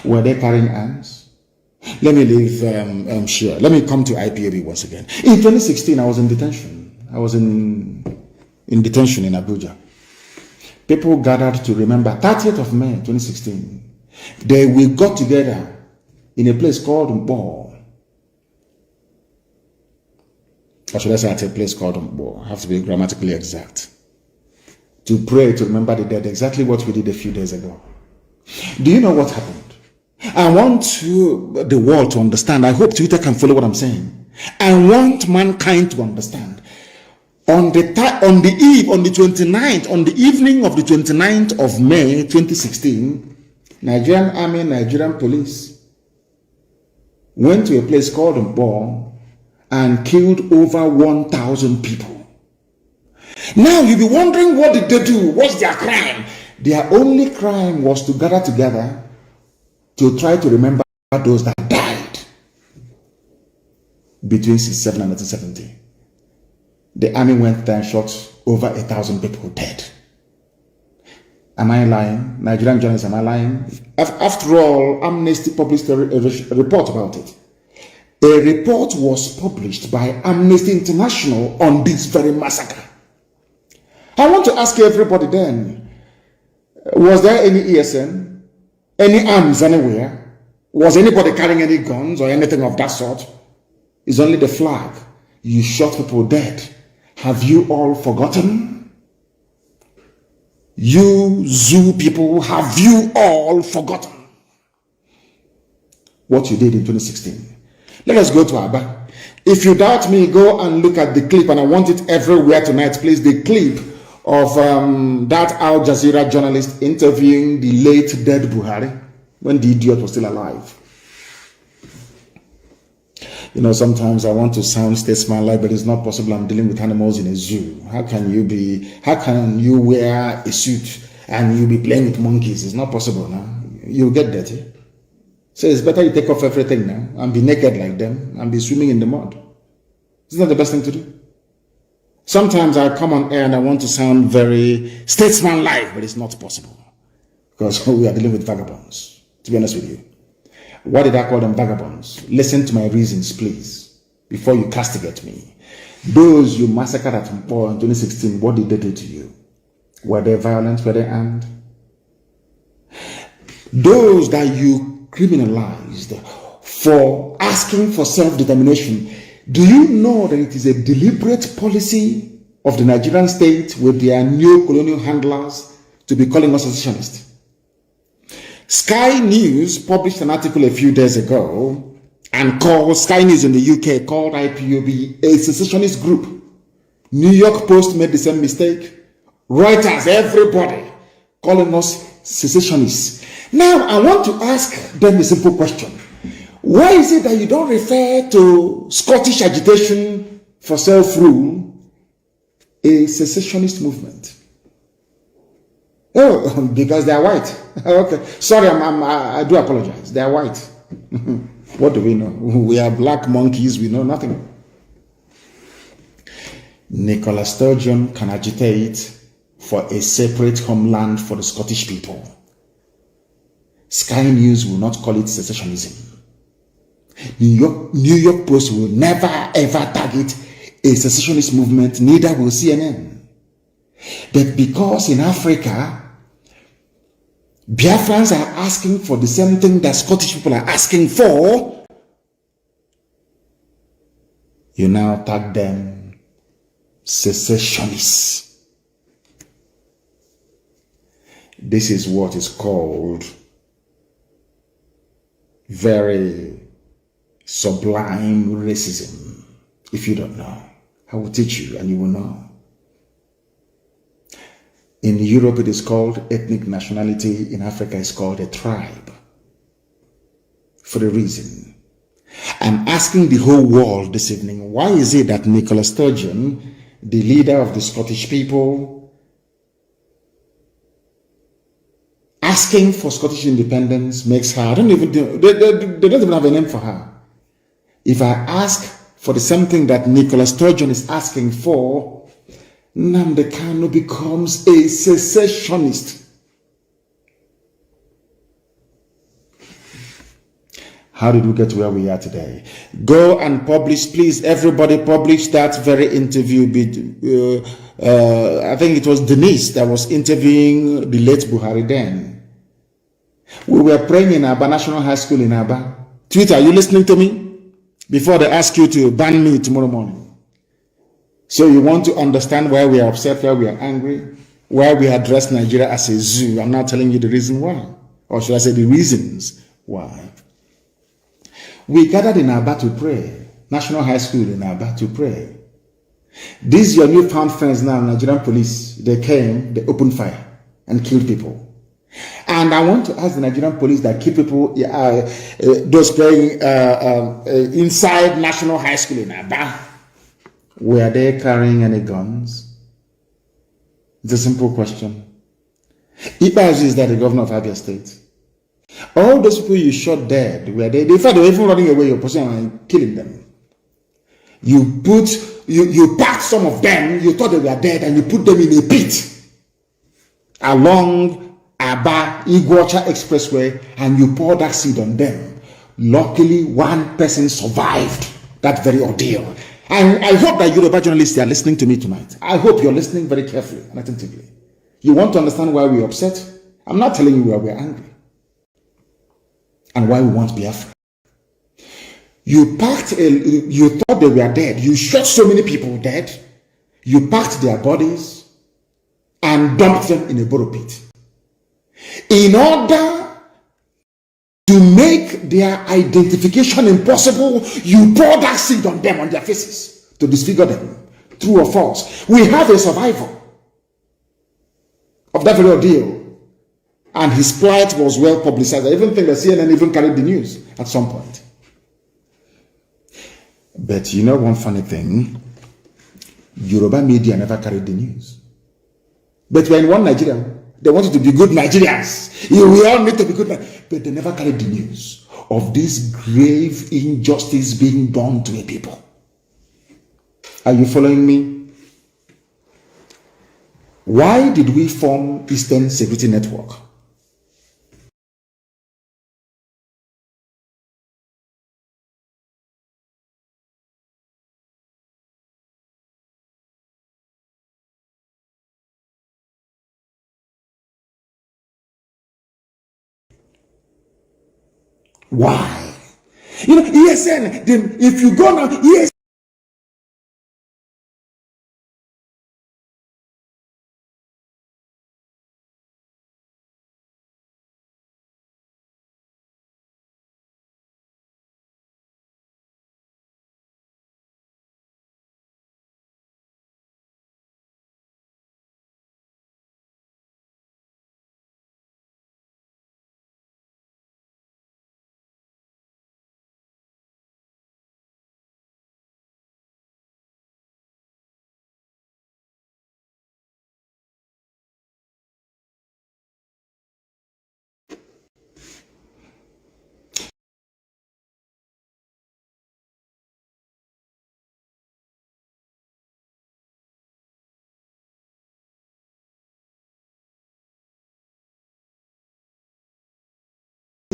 Were they carrying arms? Let me leave Shia. Let me come to IPOB once again. In 2016, I was in detention. I was in detention in Abuja. People gathered to remember 30th of May 2016. We got together in a place called Mbo. Or should I say at a place called Mbo? I have to be grammatically exact. To pray, to remember the dead, exactly what we did a few days ago. Do you know what happened? I want the world to understand. I hope Twitter can follow what I'm saying. I want mankind to understand. On the evening of the 29th of May 2016, Nigerian Army, Nigerian Police went to a place called Mbo and killed over 1,000 people. Now you'll be wondering, what did they do? What's their crime? Their only crime was to gather together to try to remember those that died between 1967 and 1970. The army went there and shot over 1,000 people dead. Am I lying? Nigerian journalists, am I lying? After all, Amnesty published a report about it. A report was published by Amnesty International on this very massacre. I want to ask everybody then, was there any ESN? Any arms anywhere? Was anybody carrying any guns or anything of that sort? It's only the flag. You shot people dead. Have you all forgotten? You Zoo people, have you all forgotten what you did in 2016? Let us go to Abba. If you doubt me, go and look at the clip, and I want it everywhere tonight, please. The clip of that Al Jazeera journalist interviewing the late dead Buhari when the idiot was still alive. You know, sometimes I want to sound statesman-like, but it's not possible. I'm dealing with animals in a zoo. How can you wear a suit and you be playing with monkeys? It's not possible now. You'll get dirty. So it's better you take off everything now and be naked like them and be swimming in the mud. Isn't that the best thing to do? Sometimes I come on air and I want to sound very statesman-like, but it's not possible because we are dealing with vagabonds, to be honest with you. Why did I call them vagabonds? Listen to my reasons, please, before you castigate me. Those you massacred at Mpo in 2016, what did they do to you? Were they violent? Were they armed? Those that you criminalized for asking for self-determination, do you know that it is a deliberate policy of the Nigerian state with their neo-colonial handlers to be calling us secessionists? Sky News published an article a few days ago and called Sky News in the UK called IPOB a secessionist group. New York Post made the same mistake. Reuters, everybody calling us secessionists. Now, I want to ask them a simple question. Why is it that you don't refer to Scottish agitation for self-rule, a secessionist movement? Oh, because they are white. Okay, sorry, I do apologize. They are white. What do we know? We are black monkeys. We know nothing. Nicola Sturgeon can agitate for a separate homeland for the Scottish people. Sky News will not call it secessionism. New York Post will never ever target a secessionist movement, neither will CNN. But because in Africa, Biafrans are asking for the same thing that Scottish people are asking for, you now tag them secessionists. This is what is called very sublime racism. If you don't know, I will teach you and you will know. In Europe, it is called ethnic nationality. In Africa, it's called a tribe. For a reason. I'm asking the whole world this evening, why is it that Nicola Sturgeon, the leader of the Scottish people, asking for Scottish independence makes her, they don't even have a name for her. If I ask for the same thing that Nicola Sturgeon is asking for, Nnamdi Kanu becomes a secessionist. How did we get to where we are today? Go and publish, please, everybody publish that very interview. I think it was Denise that was interviewing the late Buhari then. We were praying in Aba National High School in Aba. Twitter, are you listening to me? Before they ask you to ban me tomorrow morning. So you want to understand why we are upset, why we are angry, why we address Nigeria as a zoo. I'm not telling you the reason why. Or should I say the reasons why. We gathered in Aba to pray. National High School in Aba to pray. These your newfound friends now, Nigerian police, they came, they opened fire and killed people. And I want to ask the Nigerian police that kill people, those playing inside National High School in Aba, were they carrying any guns? It's a simple question. Ibazu is that the governor of Abia State. All those people you shot dead, were they? In fact, they were even running away, you're pursuing and killing them. You packed some of them, you thought they were dead, and you put them in a pit along Aba Iguacha Expressway, and you poured that seed on them. Luckily, one person survived that very ordeal. And I hope that Yoruba journalists are listening to me tonight. I hope you're listening very carefully and attentively. You want to understand why we're upset? I'm not telling you why we're angry. And why we want Biafra. You thought they were dead. You shot so many people dead. You packed their bodies and dumped them in a borrow pit. In order to make their identification impossible, you pour that seed on them, on their faces, to disfigure them. True or false? We have a survivor of that very ordeal, and his plight was well publicized. I even think that CNN even carried the news at some point. But you know one funny thing? Yoruba media never carried the news. But we're in one Nigeria. They wanted to be good Nigerians. We all need to be good, but they never carried the news of this grave injustice being done to a people. Are you following me? Why did we form Eastern Security Network? Why? You know, ESN, if you go now, ESN.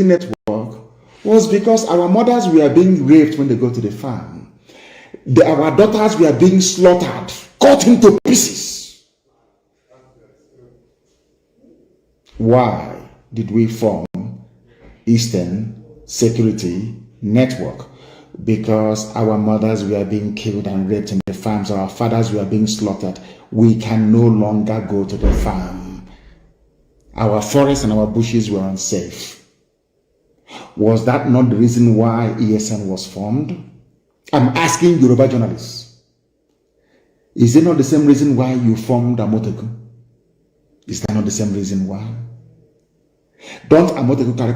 Network was because our mothers were being raped when they go to the farm. Our daughters were being slaughtered, cut into pieces. Why did we form Eastern Security Network? Because our mothers were being killed and raped in the farms, our fathers were being slaughtered. We can no longer go to the farm. Our forests and our bushes were unsafe. Was that not the reason why ESN was formed? I'm asking Yoruba journalists. Is it not the same reason why you formed Amoteku? Is that not the same reason why? Don't Amoteku carry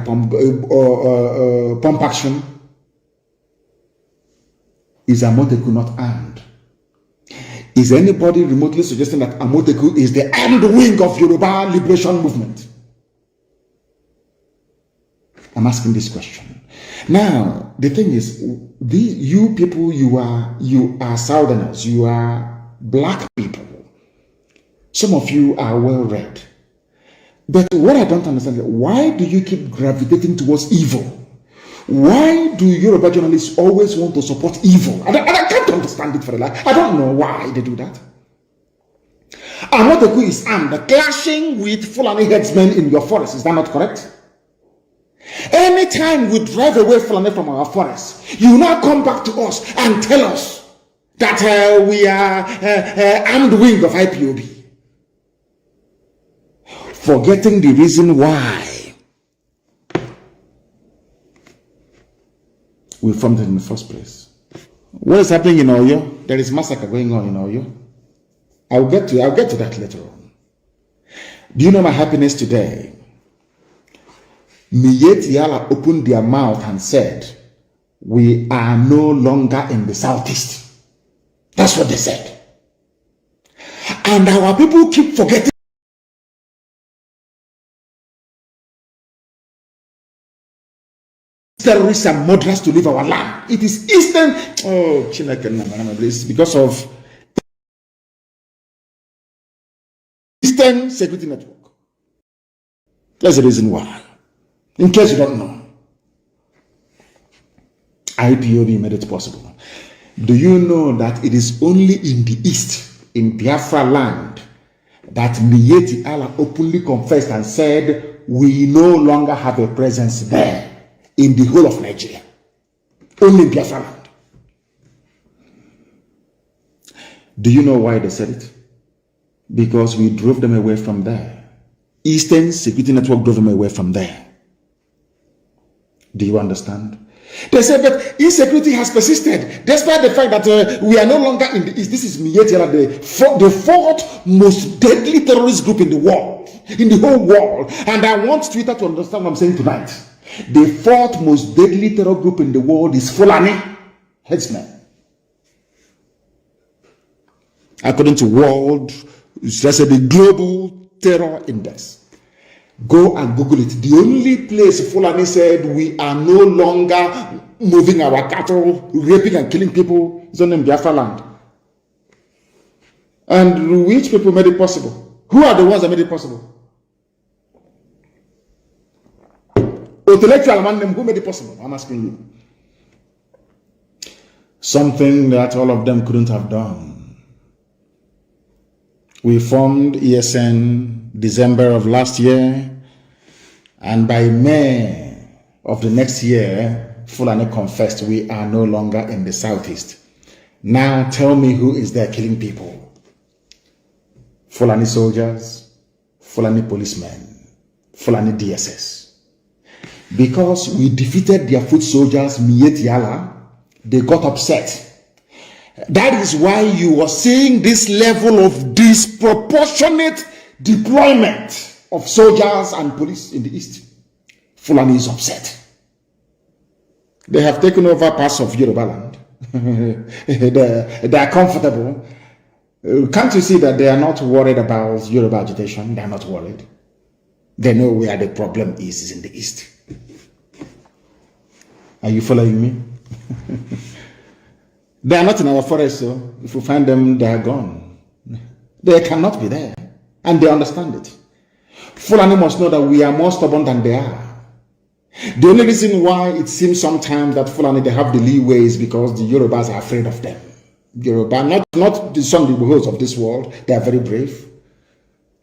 pump action? Is Amoteku not armed? Is anybody remotely suggesting that Amoteku is the armed wing of Yoruba liberation movement? I'm asking this question. Now, the thing is, you people, you are Southerners, you are black people. Some of you are well read. But what I don't understand is, why do you keep gravitating towards evil? Why do Yoruba journalists always want to support evil? I can't understand it for a life. I don't know why they do that. Amoteku is armed, clashing with Fulani headsmen in your forest. Is that not correct? Anytime we drive away from our forests, you now come back to us and tell us that we are armed wing of IPOB. Forgetting the reason why we formed it in the first place. What is happening in Oyo? There is massacre going on in Oyo. I'll get to that later on. Do you know my happiness today? Miyetti Yala opened their mouth and said, we are no longer in the southeast. That's what they said. And our people keep forgetting. Terrorists and murderers to leave our land. It is Eastern. Oh, it's because of Eastern Security Network. That's the reason why. In case you don't know, IPOB made it possible. Do you know that it is only in the east, in Biafra land, that Miyetti Allah openly confessed and said, we no longer have a presence there in the whole of Nigeria. Only in Biafra land. Do you know why they said it? Because we drove them away from there. Eastern Security Network drove them away from there. Do you understand? They said that insecurity has persisted despite the fact that we are no longer in the east. This is Miyetti, the fourth most deadly terrorist group in the world, in the whole world. And I want Twitter to understand what I'm saying tonight. The fourth most deadly terror group in the world is Fulani headsmen. according to the Global Terror Index. Go and Google it. The only place Fulani said we are no longer moving our cattle, raping and killing people is on Biafra land. And which people made it possible? Who are the ones that made it possible? Intellectual man, who made it possible? I'm asking you. Something that all of them couldn't have done. We formed ESN December of last year, and by May of the next year, Fulani confessed we are no longer in the southeast. Now tell me who is there killing people? Fulani soldiers, Fulani policemen, Fulani DSS. Because we defeated their foot soldiers, Miet Yala, they got upset. That is why you are seeing this level of disproportionate deployment of soldiers and police in the east. Fulani is upset. They have taken over parts of Yoruba land. They are comfortable. Can't you see that they are not worried about Yoruba agitation? They are not worried. They know where the problem is in the east. Are you following me? They are not in our forest, so if we find them, they are gone. They cannot be there, and they understand it. Fulani must know that we are more stubborn than they are. The only reason why it seems sometimes that Fulani, they have the leeway is because the Yorubas are afraid of them. Yoruba, not the Sunday Igbohos of this world, they are very brave.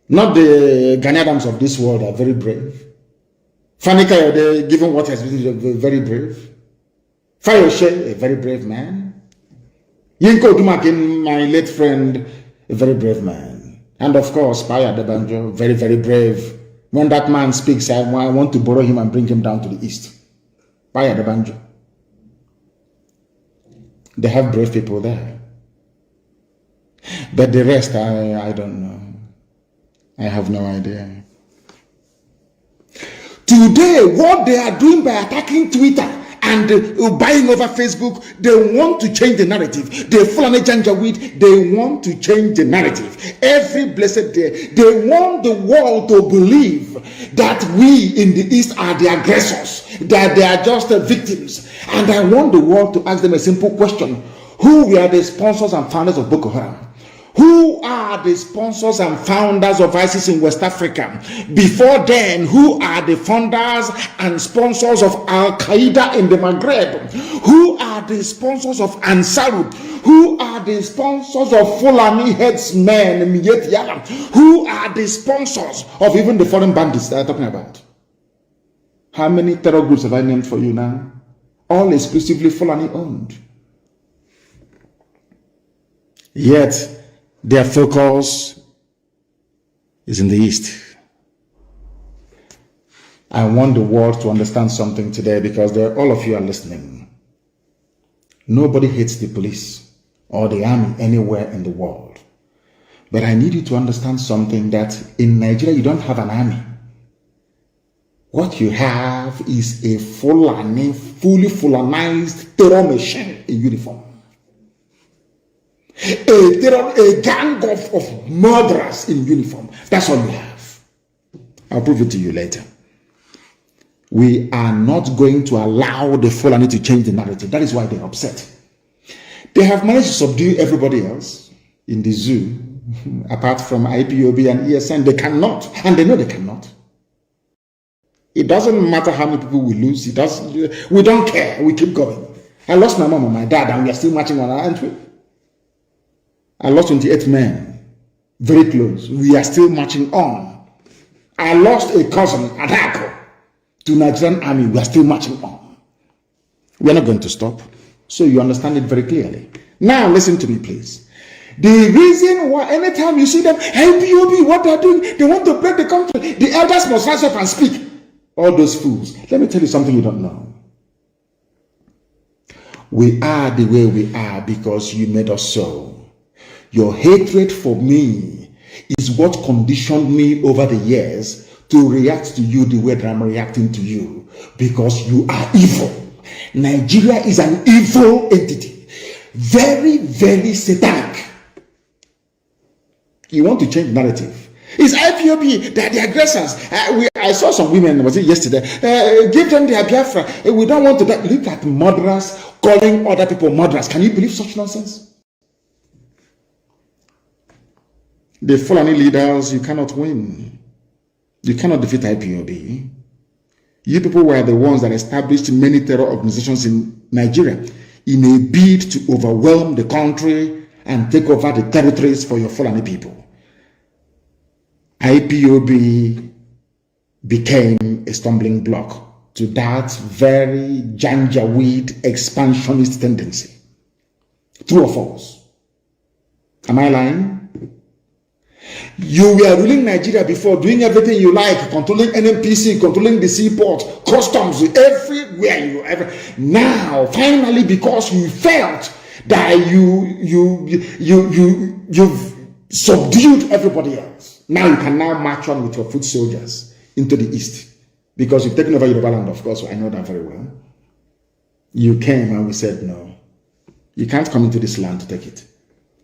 Not the Ghanaians of this world are very brave. Fani Kayode, given what has been, very brave. Fayoshe, a very brave man. Yinko Dumakin, my late friend, a very brave man. And of course, Paya Debanjo, very, very brave. When that man speaks, I want to borrow him and bring him down to the east. Paya Debanjo. They have brave people there. But the rest, I don't know. I have no idea. Today, what they are doing by attacking Twitter and buying over Facebook, they want to change the narrative. The Fulani Janjaweed, they want to change the narrative. Every blessed day, they want the world to believe that we in the East are the aggressors, that they are just victims. And I want the world to ask them a simple question. Who were the sponsors and founders of Boko Haram? Who are the sponsors and founders of ISIS in West Africa? Before then, who are the founders and sponsors of Al-Qaeda in the Maghreb? Who are the sponsors of Ansarut? Who are the sponsors of Fulani headsmen? Who are the sponsors of even the foreign bandits that I'm talking about? How many terror groups have I named for you now? All exclusively Fulani owned. Yet, their focus is in the East. I want the world to understand something today because all of you are listening. Nobody hates the police or the army anywhere in the world. But I need you to understand something, that in Nigeria you don't have an army. What you have is a fully Fulanized terror machine in uniform. A gang of murderers in uniform. That's all we have. I'll prove it to you later. We are not going to allow the Fulani to change the narrative. That is why they're upset. They have managed to subdue everybody else in the zoo, apart from IPOB and ESN. They cannot, and they know they cannot. It doesn't matter how many people we lose. We don't care. We keep going. I lost my mom and my dad, and we are still marching on our entry. I lost 28 men, very close. We are still marching on. I lost a cousin at Hako to Nigerian army. We are still marching on. We are not going to stop. So you understand it very clearly. Now listen to me, please. The reason why anytime you see them, IPOB, what they are doing, they want to break the country. The elders must rise up and speak. All those fools. Let me tell you something you don't know. We are the way we are because you made us so. Your hatred for me is what conditioned me over the years to react to you the way that I'm reacting to you, because you are evil. Nigeria is an evil entity. Very, very satanic. You want to change the narrative. It's IPOB, they're the aggressors. I saw some women, was it yesterday? Give them their Biafra. We don't want to die. Look at murderers calling other people murderers. Can you believe such nonsense? The Fulani leaders, you cannot win. You cannot defeat IPOB. You people were the ones that established many terror organizations in Nigeria in a bid to overwhelm the country and take over the territories for your Fulani people. IPOB became a stumbling block to that very janjaweed expansionist tendency. True or false? Am I lying? You were ruling Nigeria before, doing everything you like, controlling NNPC, controlling the seaport, customs, everywhere you ever. Now, finally, because you felt that you've subdued everybody else, now you can now march on with your foot soldiers into the east, because you've taken over Yoruba land, of course. I know that very well. You came and we said no. You can't come into this land to take it.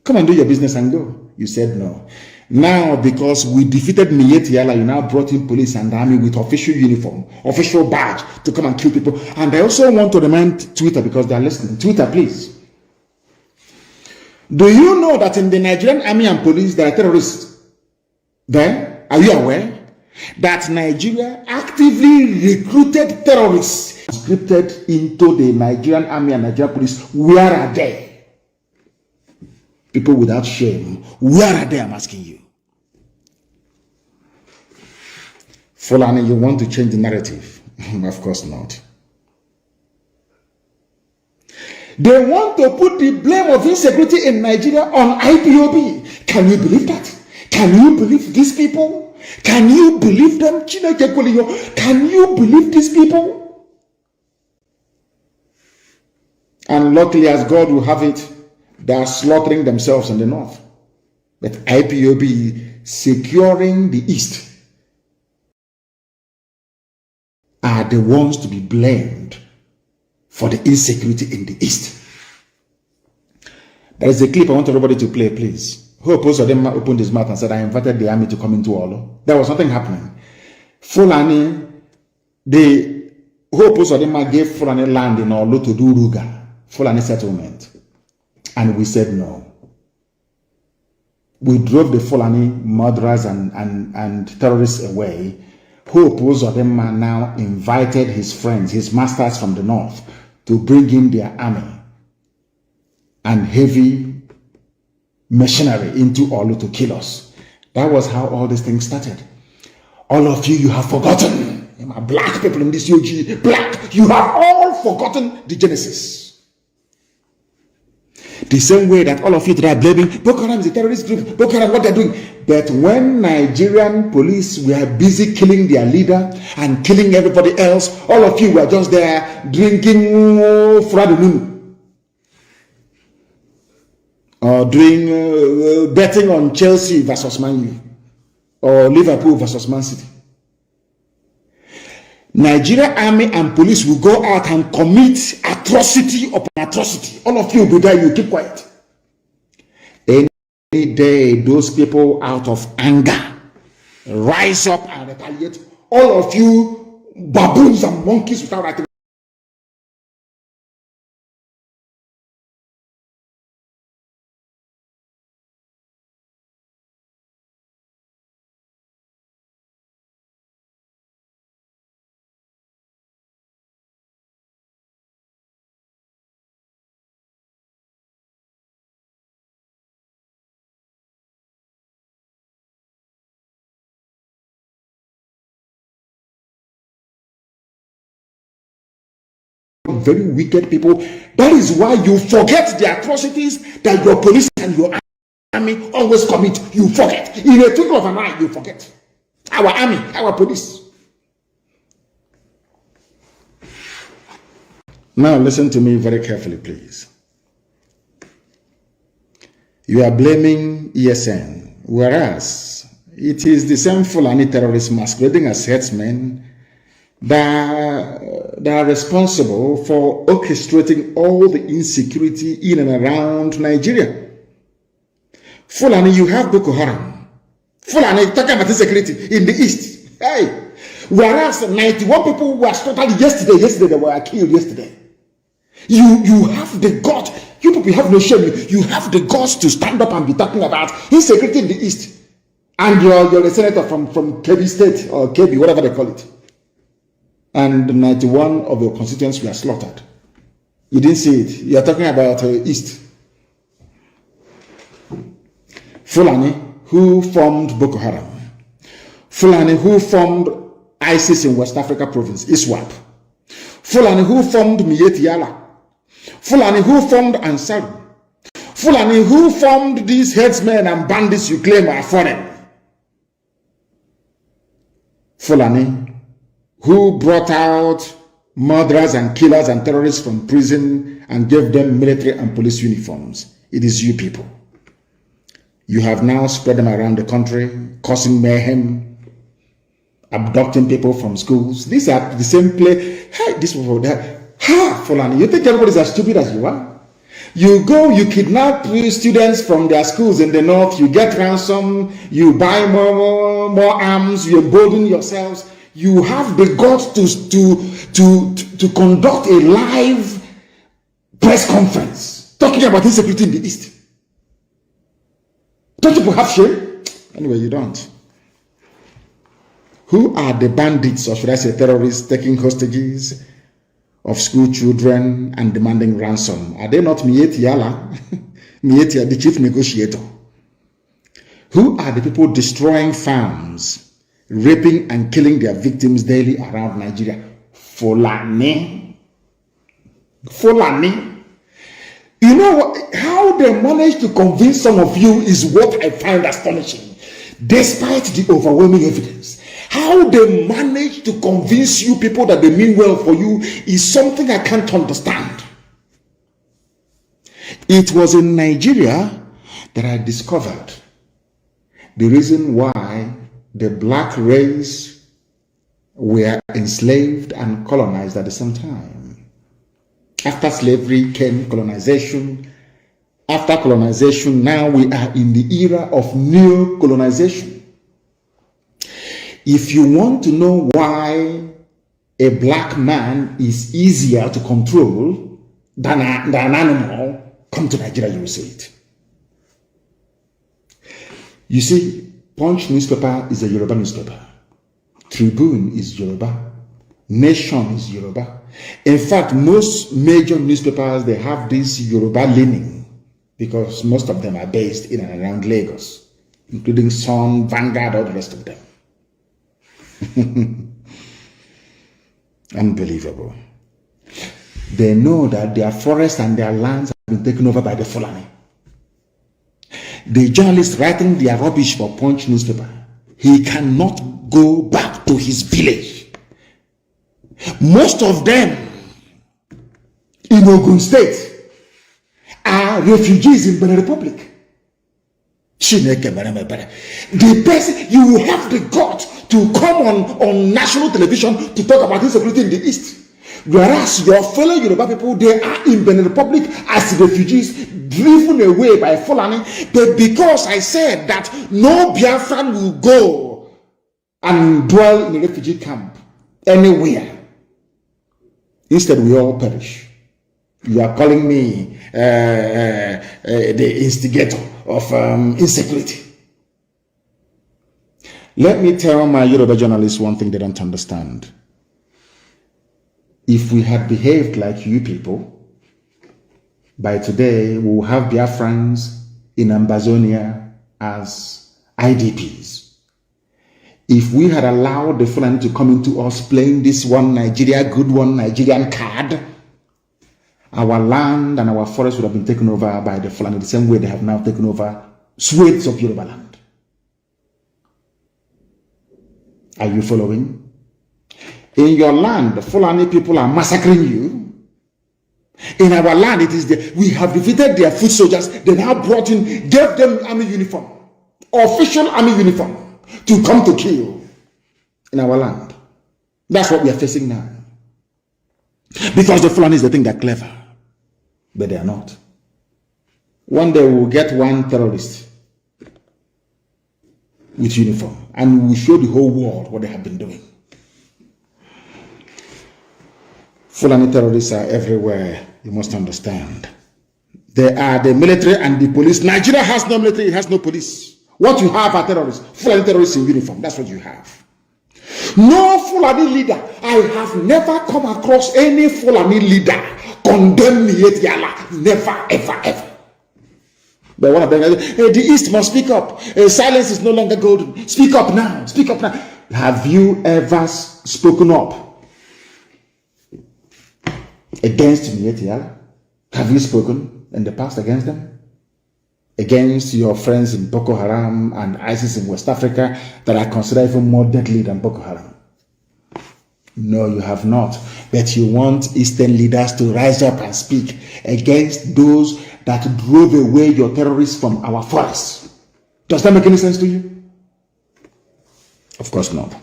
Come and do your business and go. You said no. Now, because we defeated Miyetti Allah, you now brought in police and army with official uniform, official badge to come and kill people. And I also want to remind Twitter, because they are listening. Twitter, please. Do you know that in the Nigerian army and police there are terrorists there? Are you aware that Nigeria actively recruited terrorists scripted into the Nigerian army and Nigerian police? Where are they? People without shame, where are they? I'm asking you. Fulani, you want to change the narrative? Of course not. They want to put the blame of insecurity in Nigeria on IPOB. Can you believe that? Can you believe these people? Can you believe them? Can you believe these people? And luckily, as God will have it, they are slaughtering themselves in the north. But IPOB securing the east are the ones to be blamed for the insecurity in the east. There is a clip I want everybody to play, please. Hope most of them opened his mouth and said, I invited the army to come into Olo. There was nothing happening. Fulani, the Hope most of them gave Fulani land in Olo to do Ruga, Fulani settlement. And we said no. We drove the Fulani murderers and terrorists away. Hope Uzodinma now invited his friends, his masters from the north, to bring in their army and heavy machinery into Olu to kill us. That was how all these things started. All of you have forgotten. My black people in this UG, black, you have all forgotten the Genesis. The same way that all of you today are blaming Boko Haram is a terrorist group, Boko Haram, what they're doing. But when Nigerian police were busy killing their leader and killing everybody else, all of you were just there drinking Fradununu. Or doing betting on Chelsea versus Man U. Or Liverpool versus Man City. Nigeria army and police will go out and commit atrocity upon atrocity. All of you will be there, you keep quiet. Any day, those people out of anger rise up and retaliate. All of you baboons and monkeys without writing. Very wicked people. That is why you forget the atrocities that your police and your army always commit. You forget. In a twinkle of an eye, you forget. Our army, our police. Now listen to me very carefully, please. You are blaming ESN, whereas it is the same Fulani terrorists masquerading as headsmen that are responsible for orchestrating all the insecurity in and around Nigeria. Fulani, you have Boko Haram. Fulani talking about insecurity in the east. Hey, whereas 91 people were slaughtered yesterday. Yesterday they were killed yesterday. You have the guts. You people have no shame. You have the guts to stand up and be talking about insecurity in the east. And you're a senator from Kebbi State or Kebbi, whatever they call it. And 91 of your constituents were slaughtered. You didn't see it. You're talking about east. Fulani, who formed Boko Haram. Fulani, who formed ISIS in West Africa province, ISWAP. Fulani, who formed Miyetti Yala. Fulani, who formed Ansaru. Fulani, who formed these headsmen and bandits you claim are foreign. Fulani, who brought out murderers and killers and terrorists from prison and gave them military and police uniforms. It is you people. You have now spread them around the country, causing mayhem, abducting people from schools. These are the same place. Hey, this people there. Ha, Fulani, you think everybody is as stupid as you are? You go, you kidnap students from their schools in the north, you get ransom, you buy more arms, you embolden yourselves. You have the guts to conduct a live press conference talking about insecurity in the east. Don't you have shame? Anyway, you don't. Who are the bandits, or should I say terrorists, taking hostages of school children and demanding ransom? Are they not Miyetti Yala? Miyetti, the chief negotiator. Who are the people destroying farms, raping and killing their victims daily around Nigeria? Fulani. Fulani. You know what? How they manage to convince some of you is what I find astonishing. Despite the overwhelming evidence, how they manage to convince you people that they mean well for you is something I can't understand. It was in Nigeria that I discovered the reason why the black race were enslaved and colonized at the same time. After slavery came colonization. After colonization, now we are in the era of neo-colonization. If you want to know why a black man is easier to control than an animal, come to Nigeria, you will see it. You see, Punch newspaper is a Yoruba newspaper. Tribune is Yoruba. Nation is Yoruba. In fact, most major newspapers, they have this Yoruba leaning because most of them are based in and around Lagos, including Sun, Vanguard, all the rest of them. Unbelievable. They know that their forests and their lands have been taken over by the Fulani. The journalist writing their rubbish for Punch newspaper, he cannot go back to his village. Most of them in Ogun State are refugees in Benin Republic. The person, you will have the guts to come on national television to talk about insecurity in the East. Whereas your fellow Yoruba people, they are in Benin Republic as refugees, driven away by Fulani. But because I said that no Biafran will go and dwell in a refugee camp anywhere, instead we all perish. You are calling me the instigator of insecurity. Let me tell my Yoruba journalists one thing they don't understand. If we had behaved like you people, by today we will have Biafrans in Ambazonia as IDPs. If we had allowed the Fulani to come into us playing this one Nigeria, good one Nigerian card, our land and our forests would have been taken over by the Fulani the same way they have now taken over swathes of Yoruba land. Are you following? In your land, the Fulani people are massacring you. In our land, it is we have defeated their foot soldiers. They now brought in, gave them army uniform, official army uniform, to come to kill in our land. That's what we are facing now. Because the Fulanis, they think they're clever, but they are not. One day we will get one terrorist with uniform, and we will show the whole world what they have been doing. Fulani terrorists are everywhere, you must understand. They are the military and the police. Nigeria has no military, it has no police. What you have are terrorists, Fulani terrorists in uniform, that's what you have. No Fulani leader, I have never come across any Fulani leader condemn Yetiala, never, ever, ever. But one of them, the East must speak up. Silence is no longer golden. Speak up now. Speak up now. Have you ever spoken up against Mietiala? Have you spoken in the past against them? Against your friends in Boko Haram and ISIS in West Africa that are considered even more deadly than Boko Haram? No, you have not. But you want Eastern leaders to rise up and speak against those that drove away your terrorists from our forests. Does that make any sense to you? Of course not.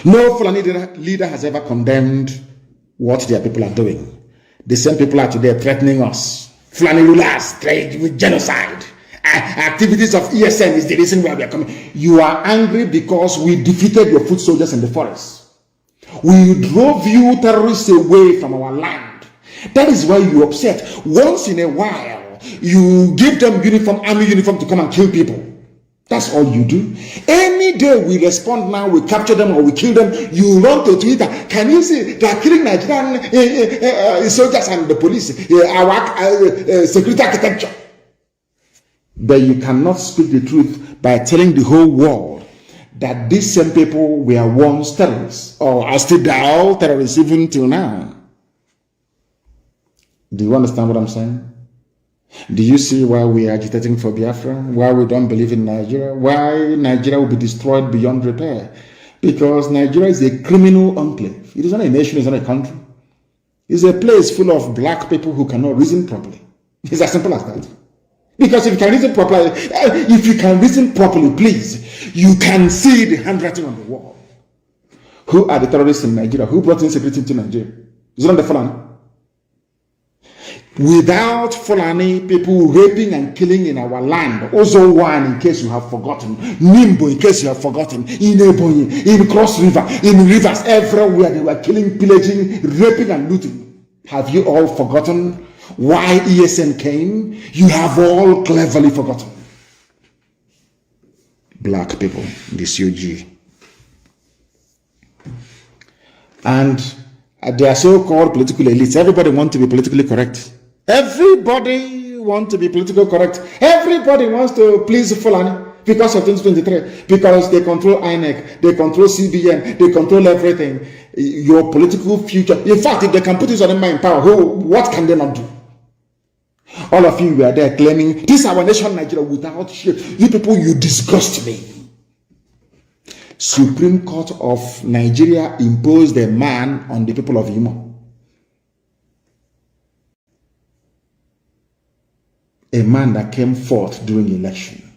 No Fulani leader has ever condemned what their people are doing. The same people are today threatening us. Fulani rulers trade with genocide. Activities of ESN is the reason why we are coming. You are angry because we defeated your foot soldiers in the forest. We drove you terrorists away from our land. That is why you're upset. Once in a while, you give them uniform, army uniform to come and kill people. That's all you do. Any day we respond now, we capture them or we kill them, you run to Twitter. Can you see they are killing Nigerian soldiers and the police, our security architecture? But you cannot speak the truth by telling the whole world that these same people were once terrorists or are still all terrorists even till now. Do you understand what I'm saying? Do you see why we are agitating for Biafra? Why we don't believe in Nigeria? Why Nigeria will be destroyed beyond repair? Because Nigeria is a criminal enclave. It is not a nation, it's not a country. It's a place full of black people who cannot reason properly. It's as simple as that. Because if you can reason properly, please, you can see the handwriting on the wall. Who are the terrorists in Nigeria? Who brought insecurity into Nigeria? Is it not the Fulani? Without Fulani people raping and killing in our land, also one in case you have forgotten, Nimbo in case you have forgotten, in Ebonyi, in Cross River, in rivers, everywhere they were killing, pillaging, raping and looting. Have you all forgotten why ESN came? You have all cleverly forgotten. Black people, the COG. And they are so-called political elites. Everybody wants to be politically correct. Everybody wants to be politically correct. Everybody wants to please Fulani because of 2023. Because they control INEC, they control CBN, they control everything. Your political future. In fact, if they can put this on in power, what can they not do? All of you were there claiming, this is our nation, Nigeria, without shit. You people, you disgust me. Supreme Court of Nigeria imposed a ban on the people of Imo. A man that came forth during election.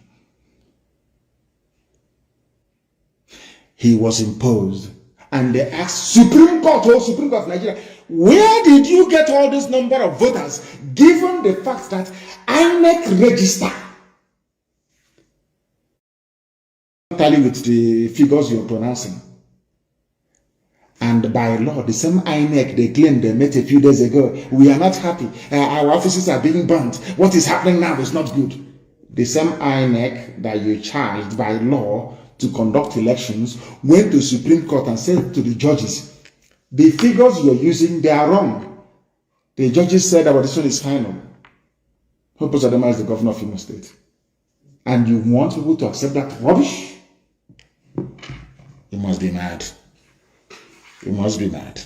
He was imposed. And they asked Supreme Court of Nigeria, where did you get all this number of voters, given the fact that INEC register tally with the figures you're pronouncing? And by law, the same INEC they claimed they met a few days ago, we are not happy. Our offices are being burnt. What is happening now is not good. The same INEC that you charged by law to conduct elections went to Supreme Court and said to the judges, the figures you're using, they are wrong. The judges said that this one is final. Hope Adama is the governor of Imo State. And you want people to accept that rubbish? You must be mad. You must be mad.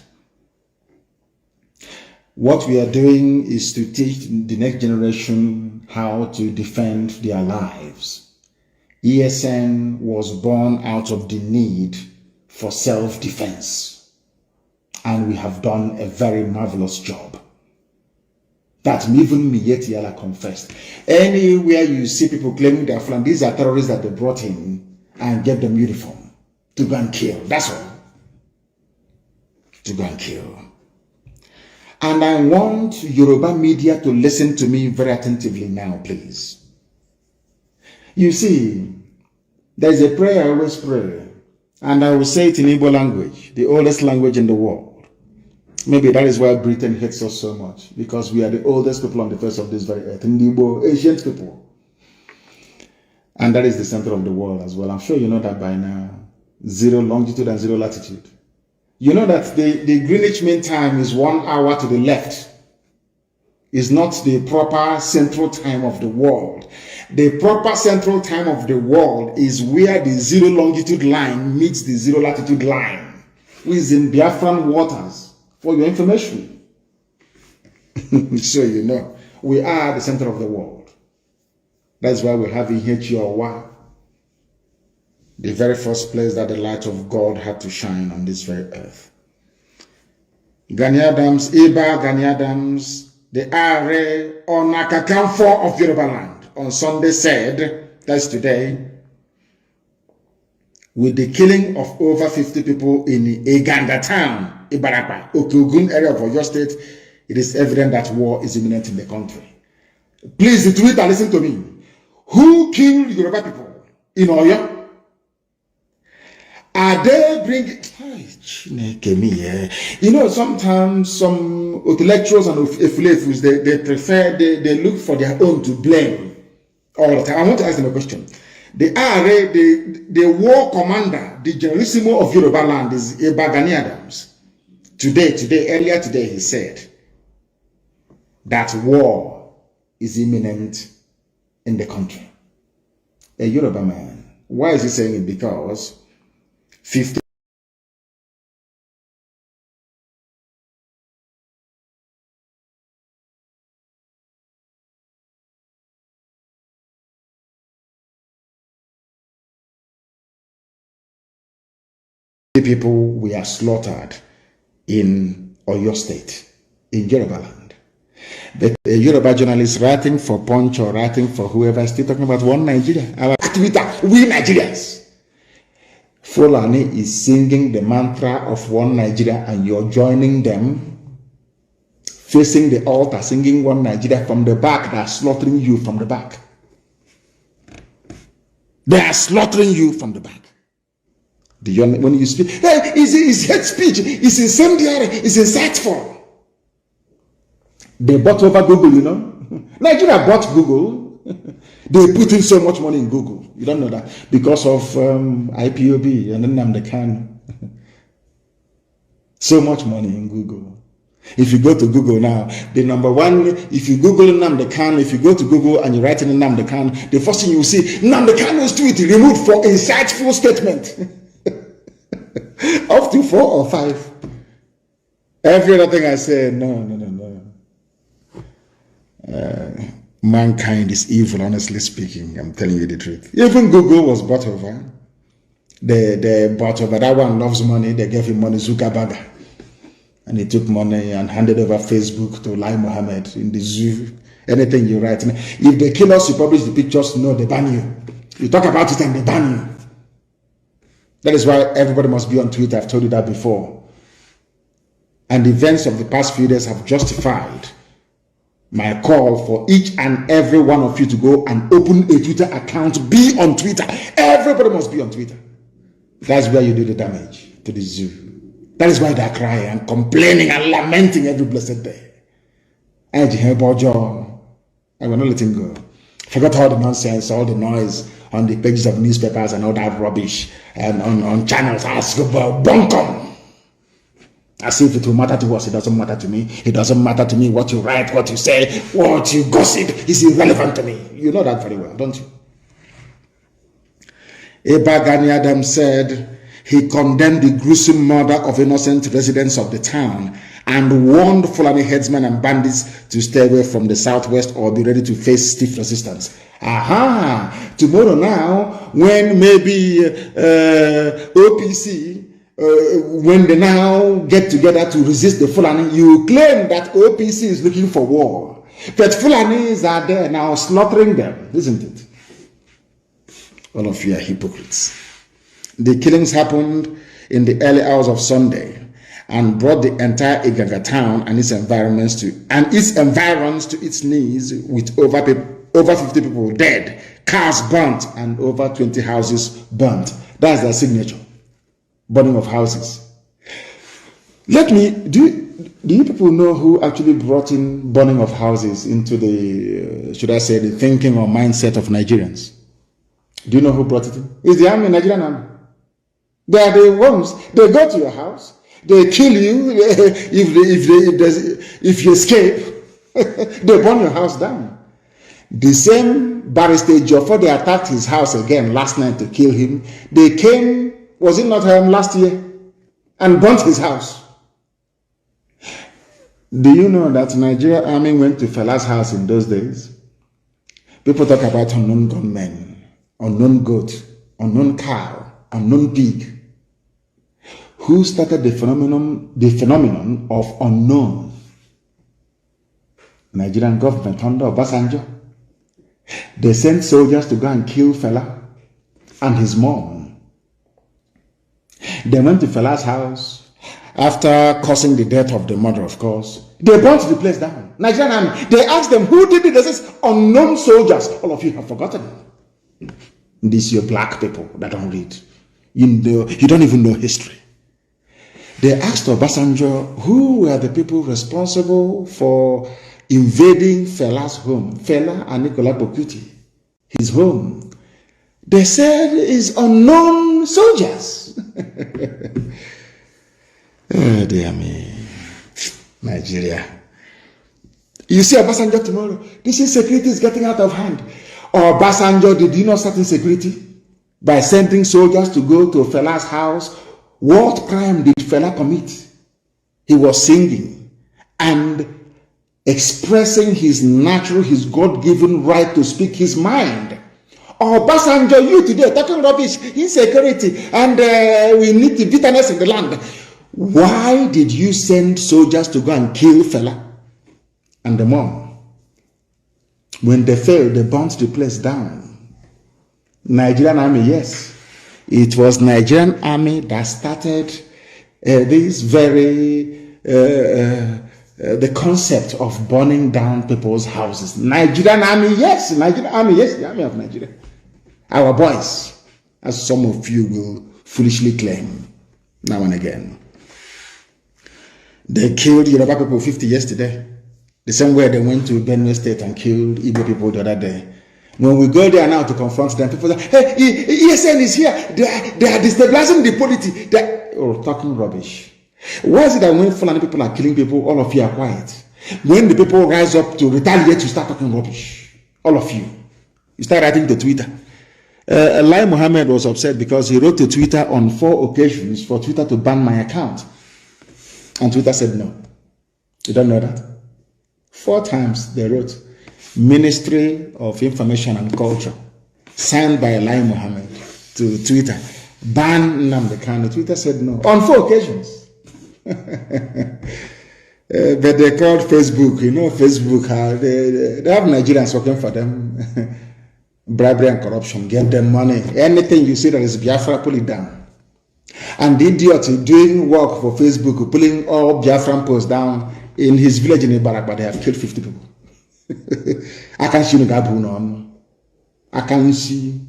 What we are doing is to teach the next generation how to defend their lives. ESN was born out of the need for self-defense. And we have done a very marvelous job. That even Mietiala confessed. Anywhere you see people claiming they're Fulani, these are terrorists that they brought in and gave them uniform to go and kill. That's all. To go and kill. And I want Yoruba media to listen to me very attentively now, please. You see, There is a prayer I always pray, and I will say it in Igbo language, the oldest language in the world. Maybe that is why Britain hates us so much, because we are the oldest people on the face of this very earth, in Igbo, ancient people. And that is the center of the world as well. I'm sure you know that by now. 0 longitude and 0 latitude. You know that the Greenwich Mean Time is 1 hour to the left. It's not the proper central time of the world. The proper central time of the world is where the 0 longitude line meets the 0 latitude line, which is in Biafran waters, for your information. So you know, we are the center of the world. That's why we have Ihechiawa, the very first place that the light of God had to shine on this very earth. Gani Adams, Iba Gani Adams, the Are Onakakamfo of Yoruba land, on Sunday said, that's today, with the killing of over 50 people in Eganda town, Ibarapa, Okogun area of Oyo State, it is evident that war is imminent in the country. Please, the Twitter, listen to me. Who killed Yoruba people in Oyo? Are they bringing... You know, sometimes some intellectuals and affiliates, they prefer, they look for their own to blame all the time. I want to ask them a question. The RA, the war commander, the generalissimo of Yoruba land is Eba Gani Adams. Earlier today, he said that war is imminent in the country. A Yoruba man. Why is he saying it? Because 50 people were slaughtered in Oyo State, in Yoruba land. But a Yoruba journalist writing for Punch or writing for whoever is still talking about one Nigeria. Our Twitter, we Nigerians. Fulani is singing the mantra of one Nigeria and you're joining them, facing the altar, singing one Nigeria from the back. They are slaughtering you from the back. They are slaughtering you from the back. When you speak, hey, it's hate speech, it's incendiary, it's insightful. They bought over Google, you know. Nigeria bought Google. They put in so much money in Google. You don't know that. Because of IPOB and Nnamdi Kanu. So much money in Google. If you go to Google now, the number one, if you Google Nnamdi Kanu, if you go to Google and you write in Nnamdi Kanu, the first thing you will see, Nnamdi Kanu's tweet removed for insightful statement. Up to 4 or 5. Every other thing I say, no. Mankind is evil, honestly speaking. I'm telling you the truth. Even Google was bought over. They bought over. That one loves money. They gave him money, Zuckerberg. And he took money and handed over Facebook to Lai Mohammed in the zoo. Anything you write. If they kill us, you publish the pictures, no, they ban you. You talk about it and they ban you. That is why everybody must be on Twitter. I've told you that before. And the events of the past few days have justified my call for each and every one of you to go and open a Twitter account. Be on Twitter. Everybody must be on Twitter. That's where you do the damage to the zoo. That is why they're crying and complaining and lamenting every blessed day. I will not let him go. Forgot all the nonsense, all the noise on the pages of newspapers and all that rubbish and on channels. Ask about bunkum. As if it will matter to us. It doesn't matter to me. It doesn't matter to me what you write, what you say, what you gossip is irrelevant to me. You know that very well, don't you? Eba Gani Adams said he condemned the gruesome murder of innocent residents of the town and warned Fulani headsmen and bandits to stay away from the southwest or be ready to face stiff resistance. Aha! Tomorrow now, when maybe OPC, when they now get together to resist the Fulani, you claim that OPC is looking for war. But Fulanis are there now slaughtering them, isn't it? All of you are hypocrites. The killings happened in the early hours of Sunday and brought the entire Igaga town and its environs to its knees with over 50 people dead, cars burnt, and over 20 houses burnt. That's their signature. Burning of houses. Do you people know who actually brought in burning of houses into the, should I say, the thinking or mindset of Nigerians? Do you know who brought it in? It's the army, Nigerian army. They are the ones. They go to your house. They kill you. If you escape, they burn your house down. The same barrister Joffo, they attacked his house again last night to kill him. They came, was it not last year, and burnt his house. Do you know that Nigeria army went to Fela's house in those days? People talk about unknown gunmen, unknown goat, unknown cow, unknown pig. Who started the phenomenon of unknown? Nigerian government under Obasanjo. They sent soldiers to go and kill Fela and his mom. They went to Fela's house. After causing the death of the mother, of course, they burnt the place down. Nigerian army. They asked them, who did it? They said, unknown soldiers. All of you have forgotten. These are black people that don't read. You don't even know history. They asked Obasanjo, who were the people responsible for invading Fela's home? Fela and Nicolas Bokuti, his home. They said it's unknown soldiers. Oh, dear me. Nigeria. You see Obasanjo tomorrow. This insecurity is getting out of hand. Obasanjo, did you not start insecurity by sending soldiers to go to Fela's house? What crime did Fela commit? He was singing and expressing his natural, his God-given right to speak his mind. Obasanjo, you today talking rubbish, insecurity, and we need the bitterness in the land. Why did you send soldiers to go and kill Fela and the mom? When they failed, they burnt the place down. Nigerian army, yes. It was Nigerian army that started this very, the concept of burning down people's houses. Nigerian army, yes. Nigerian army, yes. The army of Nigeria. Our boys, as some of you will foolishly claim now and again. They killed Yoruba people 50 yesterday. The same way they went to Benue State and killed Igbo people the other day. When we go there now to confront them, people say, hey, ESN is here. They are destabilizing the polity. Oh, talking rubbish. Why is it that when Fulani people are killing people, all of you are quiet? When the people rise up to retaliate, you start talking rubbish. All of you. You start writing to Twitter. Lai Mohammed was upset because he wrote to Twitter on 4 occasions for Twitter to ban my account. And Twitter said no. You don't know that? 4 times they wrote, Ministry of Information and Culture, signed by Lai Mohammed to Twitter, ban Nnamdi Kanu. Twitter said no. On 4 occasions. But they called Facebook. You know Facebook, they have Nigerians working for them. Bribery and corruption, give them money. Anything you see that is Biafra, pull it down. And the idiot doing work for Facebook, pulling all Biafran posts down in his village in Ibarak, but they have killed 50 people. I can see I can see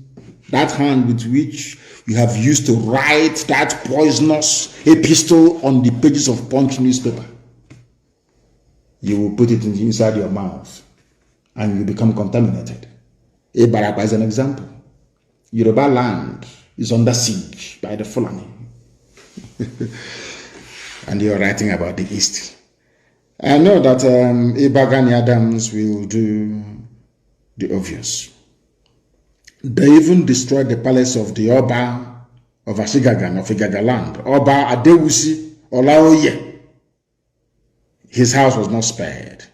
that hand with which you have used to write that poisonous epistle on the pages of Punch newspaper. You will put it inside your mouth and you become contaminated. Ibarak is an example. Yoruba land is under siege by the Fulani. And you're writing about the East. I know that Ibagani Adams will do the obvious. They even destroyed the palace of the Oba of Ashigagan, of Igagaland, Oba Adewusi Olaoye. His house was not spared.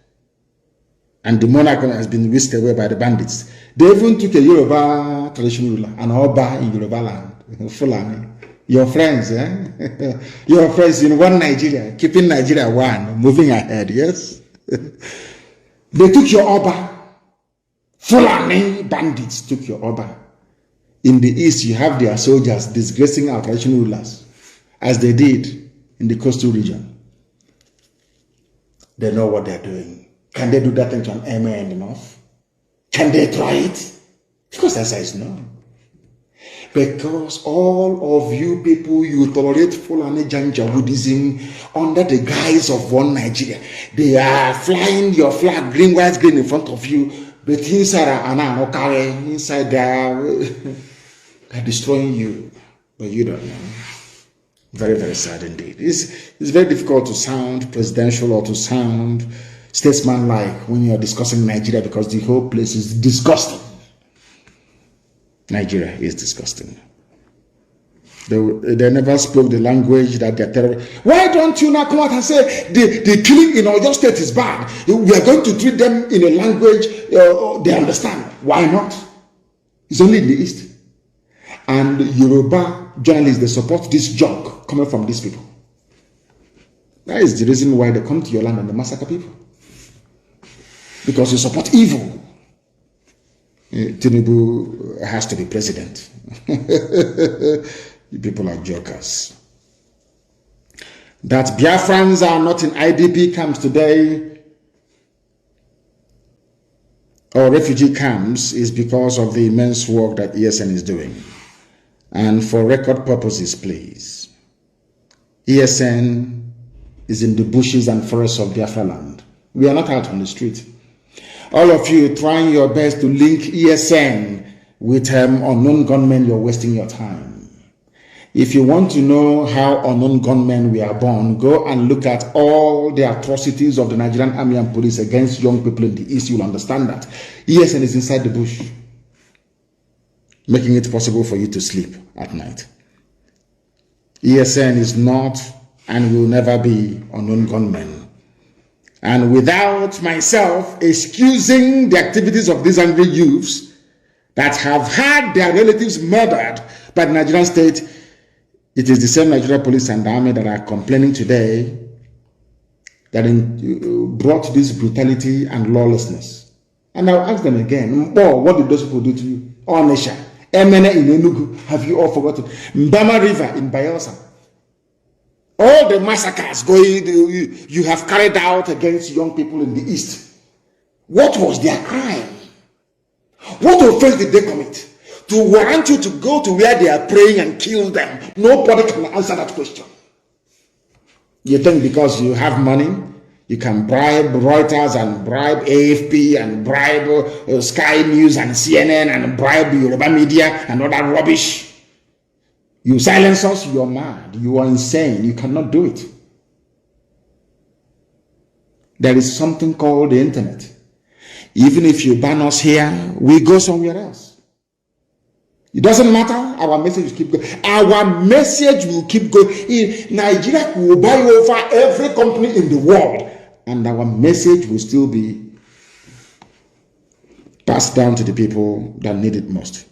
And the monarch has been whisked away by the bandits. They even took a Yoruba traditional ruler, an Oba in Yoruba land, Fulani. Your friends, your friends in one Nigeria, keeping Nigeria one, moving ahead, yes? They took your Oba. Fulani bandits took your Oba. In the East, you have their soldiers disgracing our traditional rulers, as they did in the coastal region. They know what they're doing. Can they do that into an amen enough? Can they try it? Of course, the answer is no. Because all of you people, you tolerate Fulani Janja Buddhism under the guise of one Nigeria. They are flying your flag, green, white, green in front of you, but inside they're destroying you, but you don't know. Very, very sad indeed. It's very difficult to sound presidential or to sound statesman-like when you're discussing Nigeria, because the whole place is disgusting. Nigeria is disgusting. They never spoke the language that they're terrorists. Why don't you now come out and say the killing in Oyo State is bad? We are going to treat them in a language they understand. Why not? It's only in the East. And Yoruba journalists, they support this junk coming from these people. That is the reason why they come to your land and they massacre people. Because you support evil. Tinubu has to be president. You people are jokers. That Biafrans are not in IDP camps today or refugee camps is because of the immense work that ESN is doing. And for record purposes, please, ESN is in the bushes and forests of Biafra land. We are not out on the street. All of you trying your best to link ESN with unknown gunmen, you're wasting your time. If you want to know how unknown gunmen were born, go and look at all the atrocities of the Nigerian army and police against young people in the East. You'll understand that. ESN is inside the bush, making it possible for you to sleep at night. ESN is not and will never be unknown gunmen. And without myself excusing the activities of these angry youths that have had their relatives murdered by the Nigerian state, it is the same Nigerian police and army that are complaining today that brought this brutality and lawlessness. And I'll ask them again, oh, what did those people do to you? Onisha, Emene in Enugu, have you all forgotten? Mbama River in Bayelsa. All the massacres you have carried out against young people in the East. What was their crime? What offense did they commit to warrant you to go to where they are praying and kill them? Nobody can answer that question. You think because you have money, you can bribe Reuters and bribe AFP and bribe Sky News and CNN and bribe Yoruba media and all that rubbish. You silence us, you're mad, you are insane, you cannot do it. There is something called the internet. Even if you ban us here, we go somewhere else. It doesn't matter, our message will keep going. Our message will keep going. In Nigeria will buy over every company in the world, and our message will still be passed down to the people that need it most.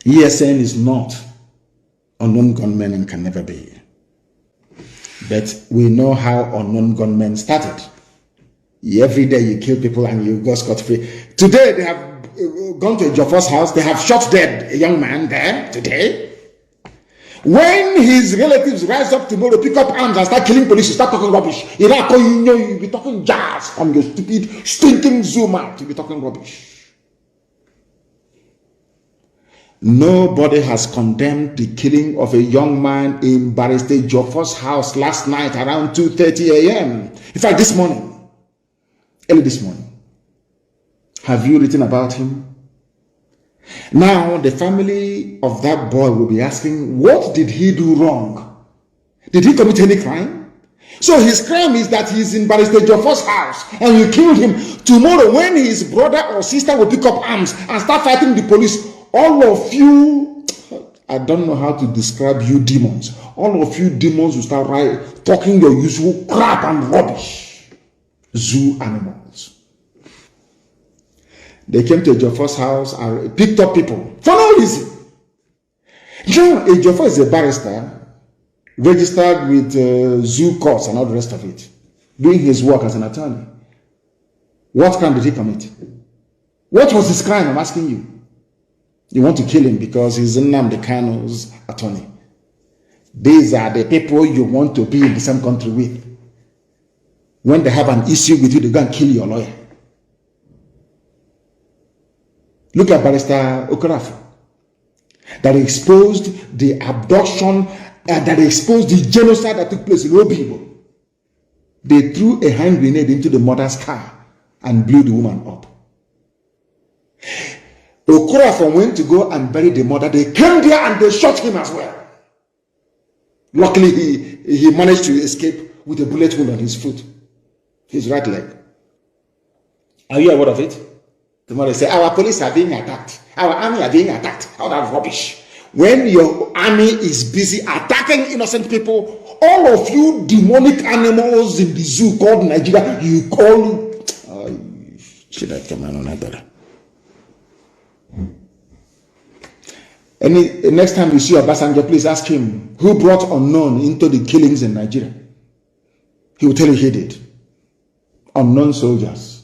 ESN is not unknown gunmen and can never be. But we know how unknown gunmen started. Every day you kill people and you go scot-free. Today they have gone to a Joffre's house. They have shot dead a young man there today. When his relatives rise up tomorrow, pick up arms and start killing police, you start talking rubbish. You'll be talking jazz from your stupid, stinking Zoom out. You'll be talking rubbish. Nobody has condemned the killing of a young man in Barrister Joffre's house last night around 2:30 a.m. In fact, this morning, early this morning. Have you written about him? Now, the family of that boy will be asking, what did he do wrong? Did he commit any crime? So his crime is that he's in Barrister Joffre's house and you killed him. Tomorrow, when his brother or sister will pick up arms and start fighting the police, all of you, I don't know how to describe you demons. All of you demons will start talking your usual crap and rubbish. Zoo animals. They came to a Joffre's house and picked up people for no reason. Now, a Joffre is a barrister registered with zoo courts and all the rest of it, doing his work as an attorney. What crime did he commit? What was his crime? I'm asking you. You want to kill him because he's Nnamdi Kanu's attorney. These are the people you want to be in the same country with. When they have an issue with you, they go and kill your lawyer. Look at Barrister Okorafor, that exposed the abduction, that exposed the genocide that took place in Obibo. They threw a hand grenade into the mother's car and blew the woman up. Okorafor went to go and bury the mother. They came there and they shot him as well. Luckily, he managed to escape with a bullet wound on his foot, his right leg. Are you aware of it? Tomorrow they say, our police are being attacked. Our army are being attacked. All that rubbish. When your army is busy attacking innocent people, all of you demonic animals in the zoo called Nigeria, you call... should I come on another? Next time you see Obasanjo, please ask him who brought unknown into the killings in Nigeria. He will tell you he did. Unknown soldiers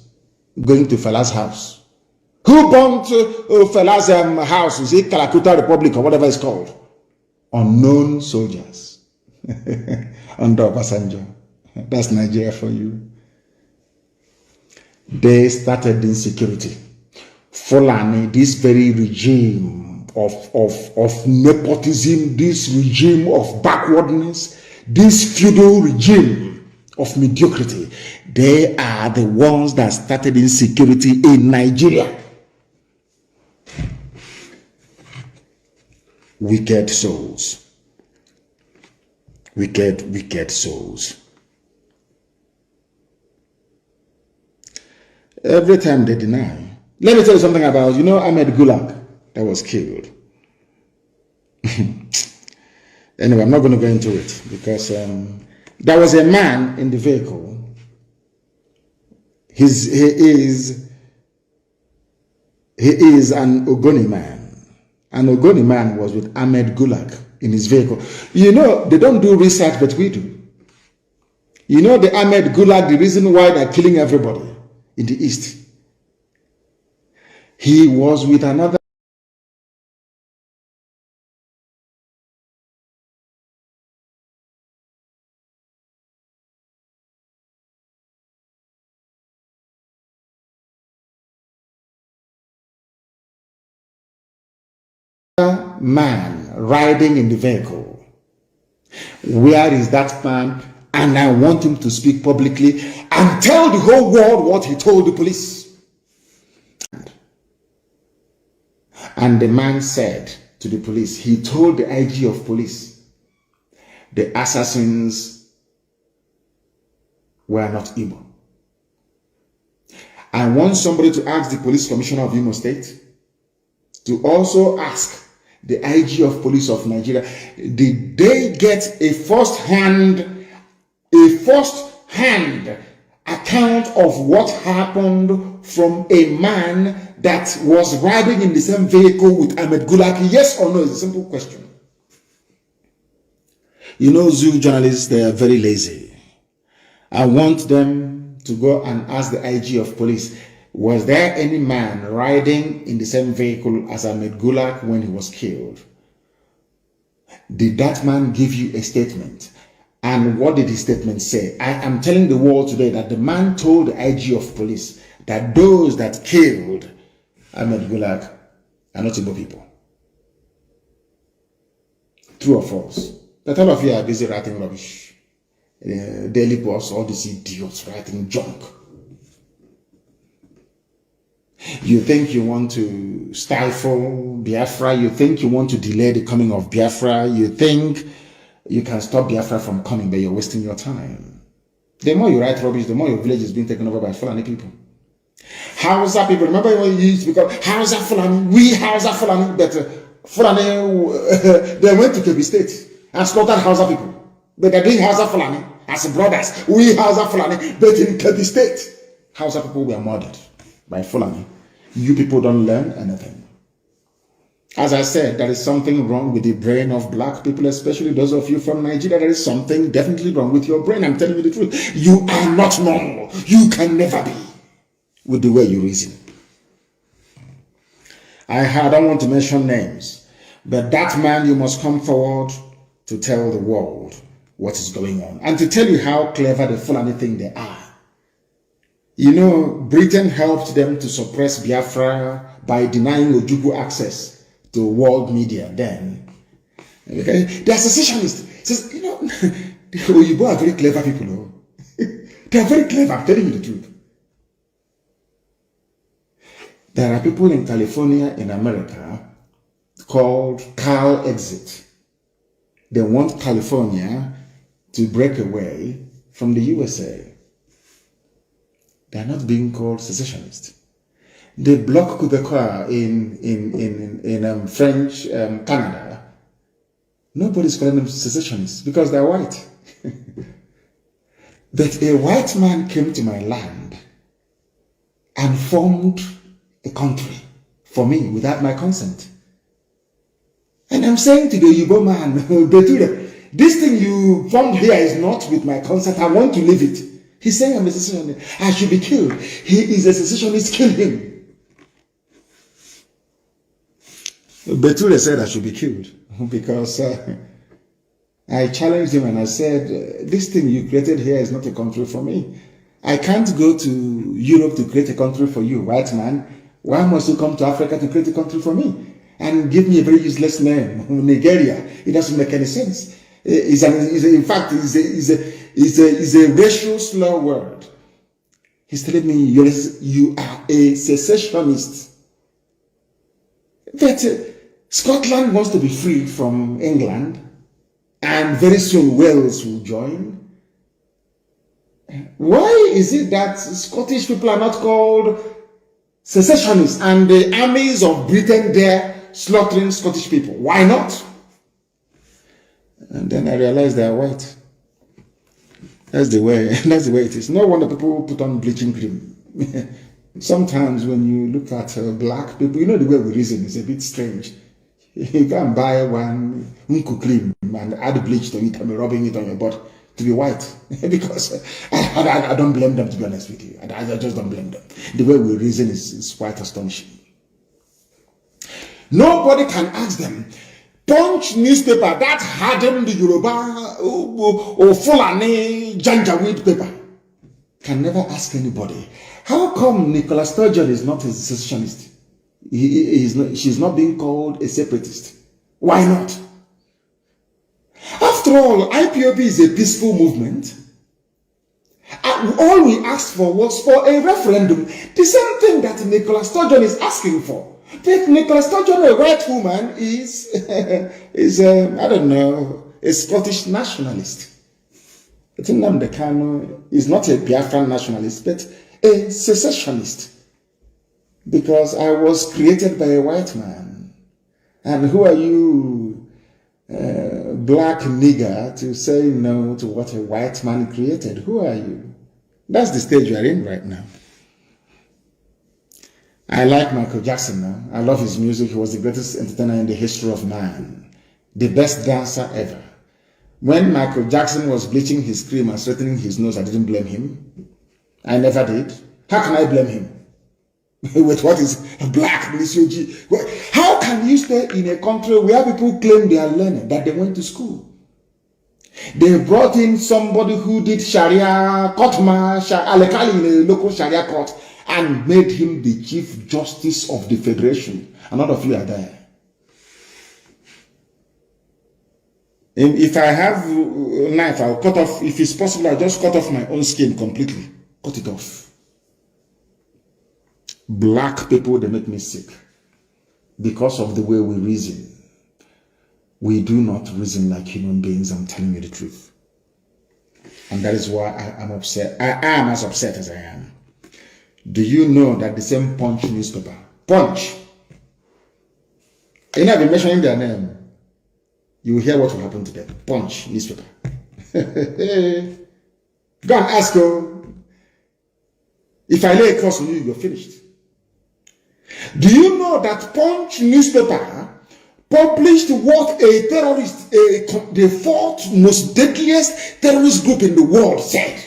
going to Fela's house. Who burnt Fela's house? Is it Calcutta Republic or whatever it's called? Unknown soldiers under Obasanjo. That's Nigeria for you. They started insecurity. Fulani, this very regime of nepotism, this regime of backwardness, this feudal regime of mediocrity, they are the ones that started insecurity in Nigeria. Wicked souls. Wicked souls. Every time they deny. Let me tell you something about, Ahmed Gulag that was killed. Anyway, I'm not going to go into it because there was a man in the vehicle. He is an Ogoni man. An Ogoni man was with Ahmed Gulag in his vehicle. They don't do research, but we do. The Ahmed Gulag, the reason why they're killing everybody in the East. He was with another man riding in the vehicle. Where is that man? And I want him to speak publicly and tell the whole world what he told the police. And the man said to the police, he told the IG of police, the assassins were not Igbo. I want somebody to ask the police commissioner of Imo State to also ask the IG of police of Nigeria, did they get a first-hand account of what happened from a man that was riding in the same vehicle with Ahmed Gulag? Yes or no? It's a simple question. Zoo journalists, they are very lazy. I want them to go and ask the IG of police, was there any man riding in the same vehicle as Ahmed Gulag when he was killed? Did that man give you a statement? And what did his statement say? I am telling the world today that the man told the IG of police that those that killed Ahmed Gulag are not Igbo people. True or false? That all of you are busy writing rubbish. Daily Post, all these idiots writing junk. You think you want to stifle Biafra. You think you want to delay the coming of Biafra. You think you can stop Biafra from coming, but you're wasting your time. The more you write rubbish, the more your village is being taken over by Fulani people. Hausa people, remember when you used to become Hausa Fulani, we Hausa Fulani, but Fulani, they went to Kebbi State and slaughtered Hausa people. But they're doing Hausa Fulani as brothers. We Hausa Fulani, but in Kebbi State, Hausa people were murdered by Fulani. You people don't learn anything. As I said, there is something wrong with the brain of black people, especially those of you from Nigeria. There is something definitely wrong with your brain. I'm telling you the truth. You are not normal. You can never be with the way you reason. I don't want to mention names, but that man, you must come forward to tell the world what is going on and to tell you how clever the Fulani think they are. Britain helped them to suppress Biafra by denying Ojukwu access to world media then. Okay? They are secessionists. You know, the Oyibo are very clever people. No? They are very clever, I'm telling you the truth. There are people in California, in America, called Cal Exit. They want California to break away from the USA. They are not being called secessionists. They block Quebecois in French Canada. Nobody's calling them secessionists because they're white. But a white man came to my land and formed a country for me without my consent. And I'm saying to the Igbo man, Beture, this thing you formed here is not with my consent. I want to leave it. He's saying I'm a secessionist. I should be killed. He is a secessionist. Kill him. Beture said I should be killed because I challenged him and I said, this thing you created here is not a country for me. I can't go to Europe to create a country for you, white man. Why must you come to Africa to create a country for me? And give me a very useless name, Nigeria. It doesn't make any sense. In fact, it's a racial slur word. He's telling me you are a secessionist. But Scotland wants to be free from England, and very soon Wales will join. Why is it that Scottish people are not called secessionists and the armies of Britain there slaughtering Scottish people? Why not? And then I realized they are white. That's the way it is. No wonder people put on bleaching cream. Sometimes when you look at black people, you know the way we reason is a bit strange. You can buy one unku cream and add bleach to it and be rubbing it on your body to be white. Because I don't blame them, to be honest with you. I just don't blame them. The way we reason is quite astonishing. Nobody can ask them. Punch newspaper that hardened the Yoruba or Fulani Janjaweed paper can never ask anybody. How come Nicola Sturgeon is not a secessionist? She's not being called a separatist. Why not? After all, IPOB is a peaceful movement. And all we asked for was for a referendum. The same thing that Nicola Sturgeon is asking for. But Nicola Sturgeon, a white woman, is I don't know, a Scottish nationalist. I think Nnamdi Kanu is not a Biafra nationalist, but a secessionist. Because I was created by a white man. And who are you, black nigger, to say no to what a white man created? Who are you? That's the stage we are in right now. I like Michael Jackson now. I love his music. He was the greatest entertainer in the history of man. The best dancer ever. When Michael Jackson was bleaching his cream and straightening his nose, I didn't blame him. I never did. How can I blame him? With what is black? How can you stay in a country where people claim they are learning, that they went to school? They brought in somebody who did Sharia, Alekali in a local Sharia court, and made him the Chief Justice of the Federation. And none of you are there. And if I have a knife, I'll cut off, if it's possible, I'll just cut off my own skin completely. Cut it off. Black people, they make me sick. Because of the way we reason. We do not reason like human beings, I'm telling you the truth. And that is why I am upset. I am as upset as I am. Do you know that the same Punch newspaper, Punch, you know, I've been mentioning their name, you will hear what will happen to them. Punch newspaper. Go and ask her. If I lay a curse on you, you're finished. Do you know that Punch newspaper published what a terrorist, the fourth most deadliest terrorist group in the world said?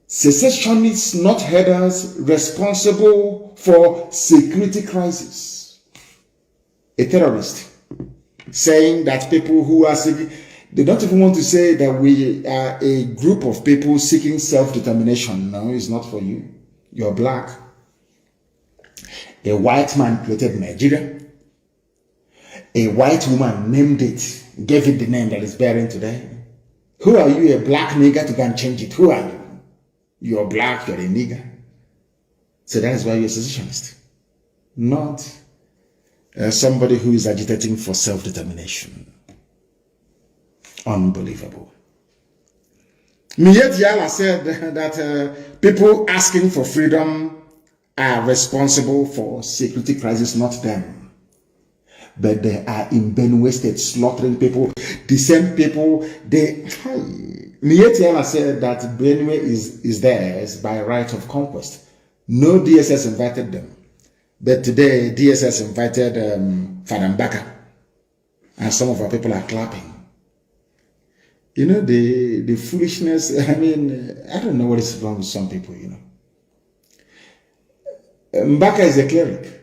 Secessionists, not headers, responsible for security crisis. A terrorist saying that people who are seeking, they don't even want to say that we are a group of people seeking self-determination. No, it's not for you. You're black. A white man created Nigeria. A white woman named it, gave it the name that it's bearing today. Who are you, a black nigger, to go and change it? Who are you? You're black, you're a nigger. So that is why you're a secessionist. Not somebody who is agitating for self-determination. Unbelievable. Miet Yala said that people asking for freedom are responsible for security crisis, not them. But they are in Benue State slaughtering people. The same people, Miet Yala said that Benue is theirs by right of conquest. No DSS invited them. But today, DSS invited Father Mbaka. And some of our people are clapping. You know, the foolishness, I mean, I don't know what is wrong with some people, you know. Mbaka is a cleric.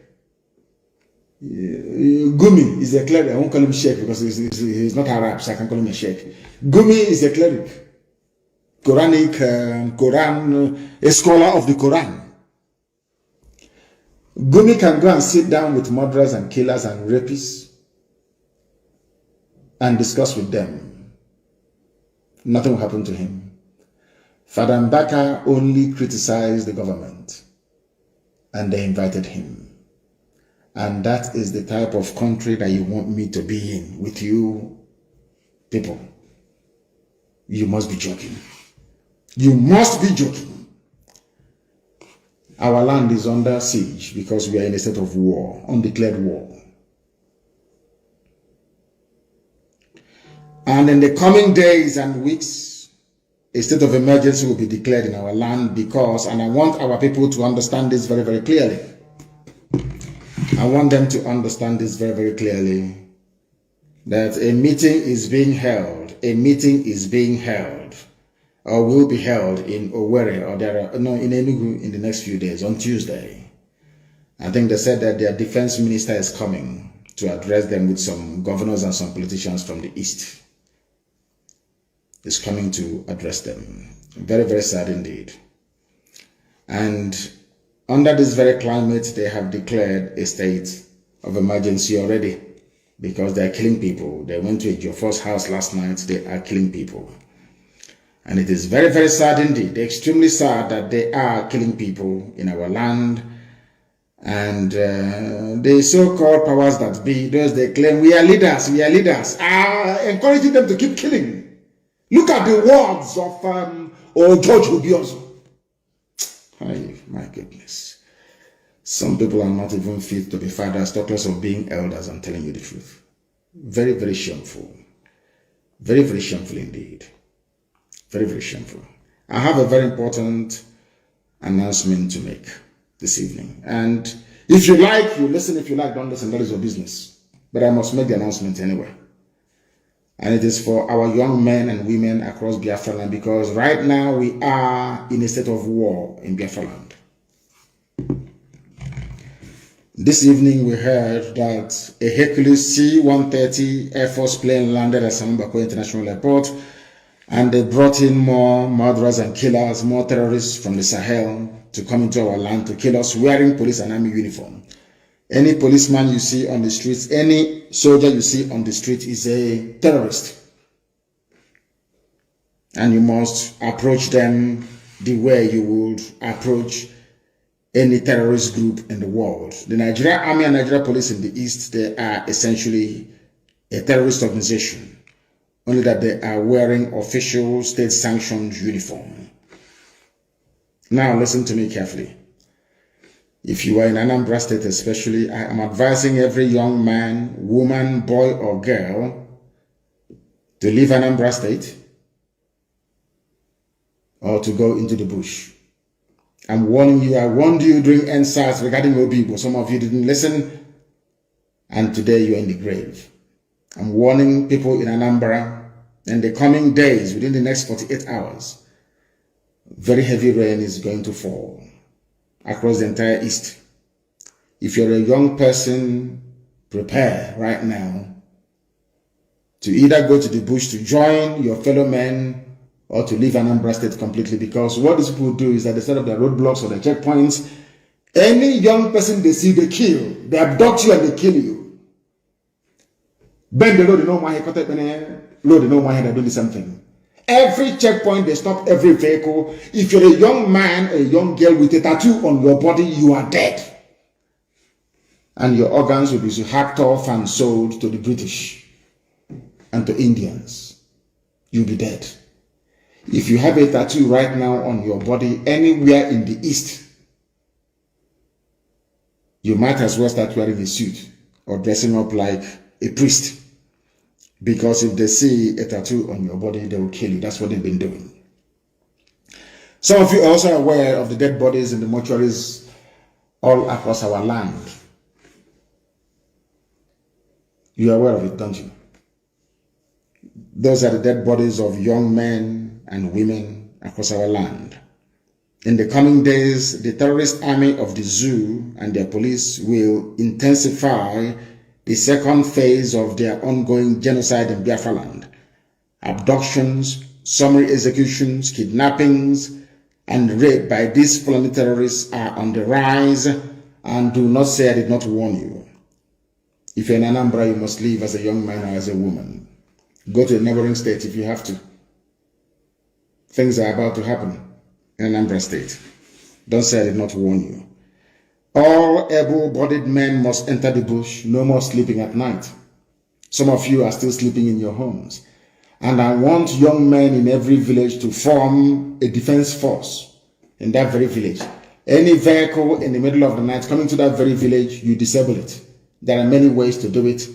Gumi is a cleric. I won't call him sheikh because he's not Arab, so I can call him a sheikh. Gumi is a cleric. A scholar of the Quran. Gumi can go and sit down with murderers and killers and rapists and discuss with them. Nothing will happen to him. Father Mbaka only criticized the government and they invited him. And that is the type of country that you want me to be in with you people. You must be joking. You must be joking. Our land is under siege because we are in a state of war, undeclared war. And in the coming days and weeks, a state of emergency will be declared in our land because, and I want our people to understand this very, very clearly. I want them to understand this very, very clearly, that a meeting is being held. A meeting is being held, or will be held in Owerri, or in Enugu in the next few days, on Tuesday. I think they said that their defense minister is coming to address them with some governors and some politicians from the east. Is coming to address them. Very, very sad indeed. And under this very climate, they have declared a state of emergency already because they are killing people. They went to a Jofor's house last night. They are killing people. And it is very, very sad indeed. Extremely sad that they are killing people in our land. And the so-called powers that be, those they claim, we are leaders, are encouraging them to keep killing. Look at the words of George Obiozo. My goodness. Some people are not even fit to be fathers, talk less of being elders. I'm telling you the truth. Very, very shameful. Very, very shameful indeed. Very, very shameful. I have a very important announcement to make this evening. And if you like, you listen. If you like, don't listen. That is your business. But I must make the announcement anyway. And it is for our young men and women across Biafra land, because right now we are in a state of war in Biafra land. This evening we heard that a Hercules C-130 Air Force plane landed at Samambako International Airport, and they brought in more murderers and killers, more terrorists from the Sahel to come into our land to kill us wearing police and army uniform. Any policeman you see on the streets, any soldier you see on the street is a terrorist. And you must approach them the way you would approach any terrorist group in the world. The Nigerian Army and Nigeria Police in the East, they are essentially a terrorist organization, only that they are wearing official state-sanctioned uniform. Now listen to me carefully. If you are in Anambra State especially, I am advising every young man, woman, boy or girl to leave Anambra State or to go into the bush. I'm warning you, I warned you during NSAS regarding Obibo. Some of you didn't listen, and today you're in the grave. I'm warning people in Anambra, in the coming days, within the next 48 hours, very heavy rain is going to fall across the entire East. If you're a young person, prepare right now to either go to the bush to join your fellow men or to leave Anambra State completely, because what these people do is that they set up their roadblocks or their checkpoints Any young person they see, they kill. They abduct you and they kill you. Bend the road, no money, cut it, load, no money, they do the same thing. Every checkpoint, they stop every vehicle. If you're a young man, a young girl with a tattoo on your body, you are dead. And your organs will be hacked off and sold to the British and to Indians. You'll be dead. If you have a tattoo right now on your body anywhere in the East, you might as well start wearing a suit or dressing up like a priest. Because if they see a tattoo on your body, they will kill you. That's what they've been doing. Some of you are also aware of the dead bodies in the mortuaries all across our land. You are aware of it, don't you? Those are the dead bodies of young men and women across our land. In the coming days, the terrorist army of the zoo and their police will intensify the second phase of their ongoing genocide in Biafra land. Abductions, summary executions, kidnappings, and rape by these Fulani terrorists are on the rise, and do not say I did not warn you. If you're in Anambra, you must leave as a young man or as a woman. Go to a neighboring state if you have to. Things are about to happen in Anambra state. Don't say I did not warn you. All able-bodied men must enter the bush. No more sleeping at night. Some of you are still sleeping in your homes. And I want young men in every village to form a defense force in that very village. Any vehicle in the middle of the night coming to that very village, you disable it. There are many ways to do it.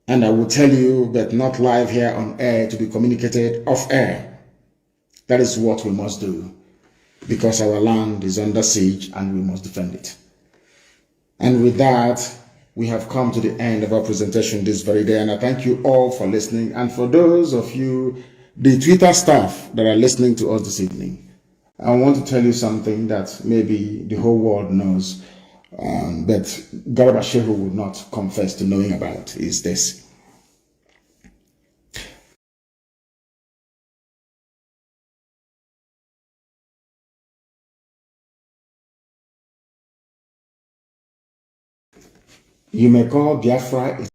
And I will tell you, but not live here on air, to be communicated off air. That is what we must do. Because our land is under siege and we must defend it. And with that, we have come to the end of our presentation this very day. And I thank you all for listening. And for those of you, the Twitter staff that are listening to us this evening, I want to tell you something that maybe the whole world knows, but Garba Shehu would not confess to knowing about, is this. You may call Biafra a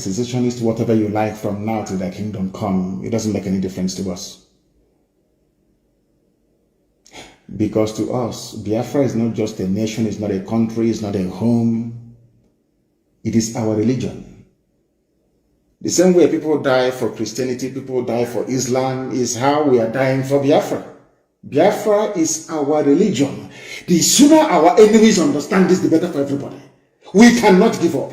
secessionist, whatever you like, from now till the kingdom come. It doesn't make any difference to us. Because to us, Biafra is not just a nation, it's not a country, it's not a home. It is our religion. The same way people die for Christianity, people die for Islam, is how we are dying for Biafra. Biafra is our religion. The sooner our enemies understand this, the better for everybody. We cannot give up.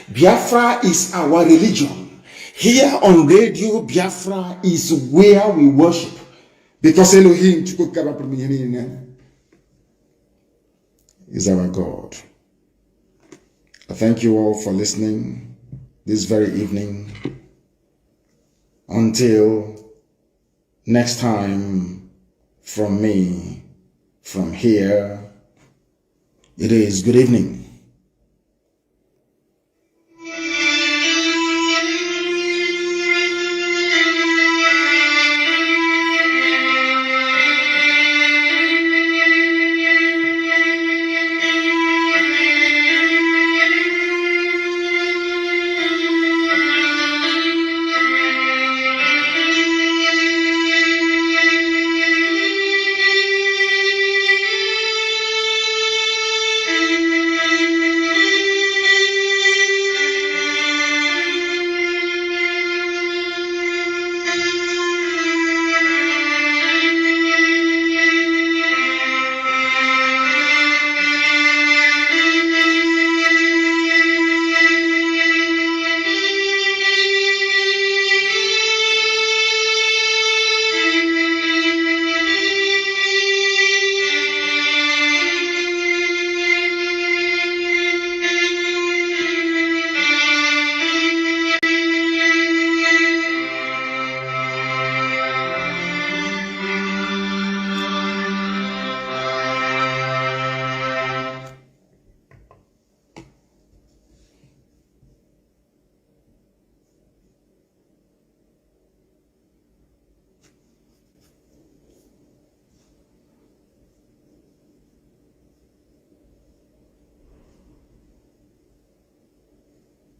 Biafra is our religion. Here on radio, Biafra is where we worship. Because Elohim is our God. I thank you all for listening this very evening. Until next time, from me, from here, it is good evening.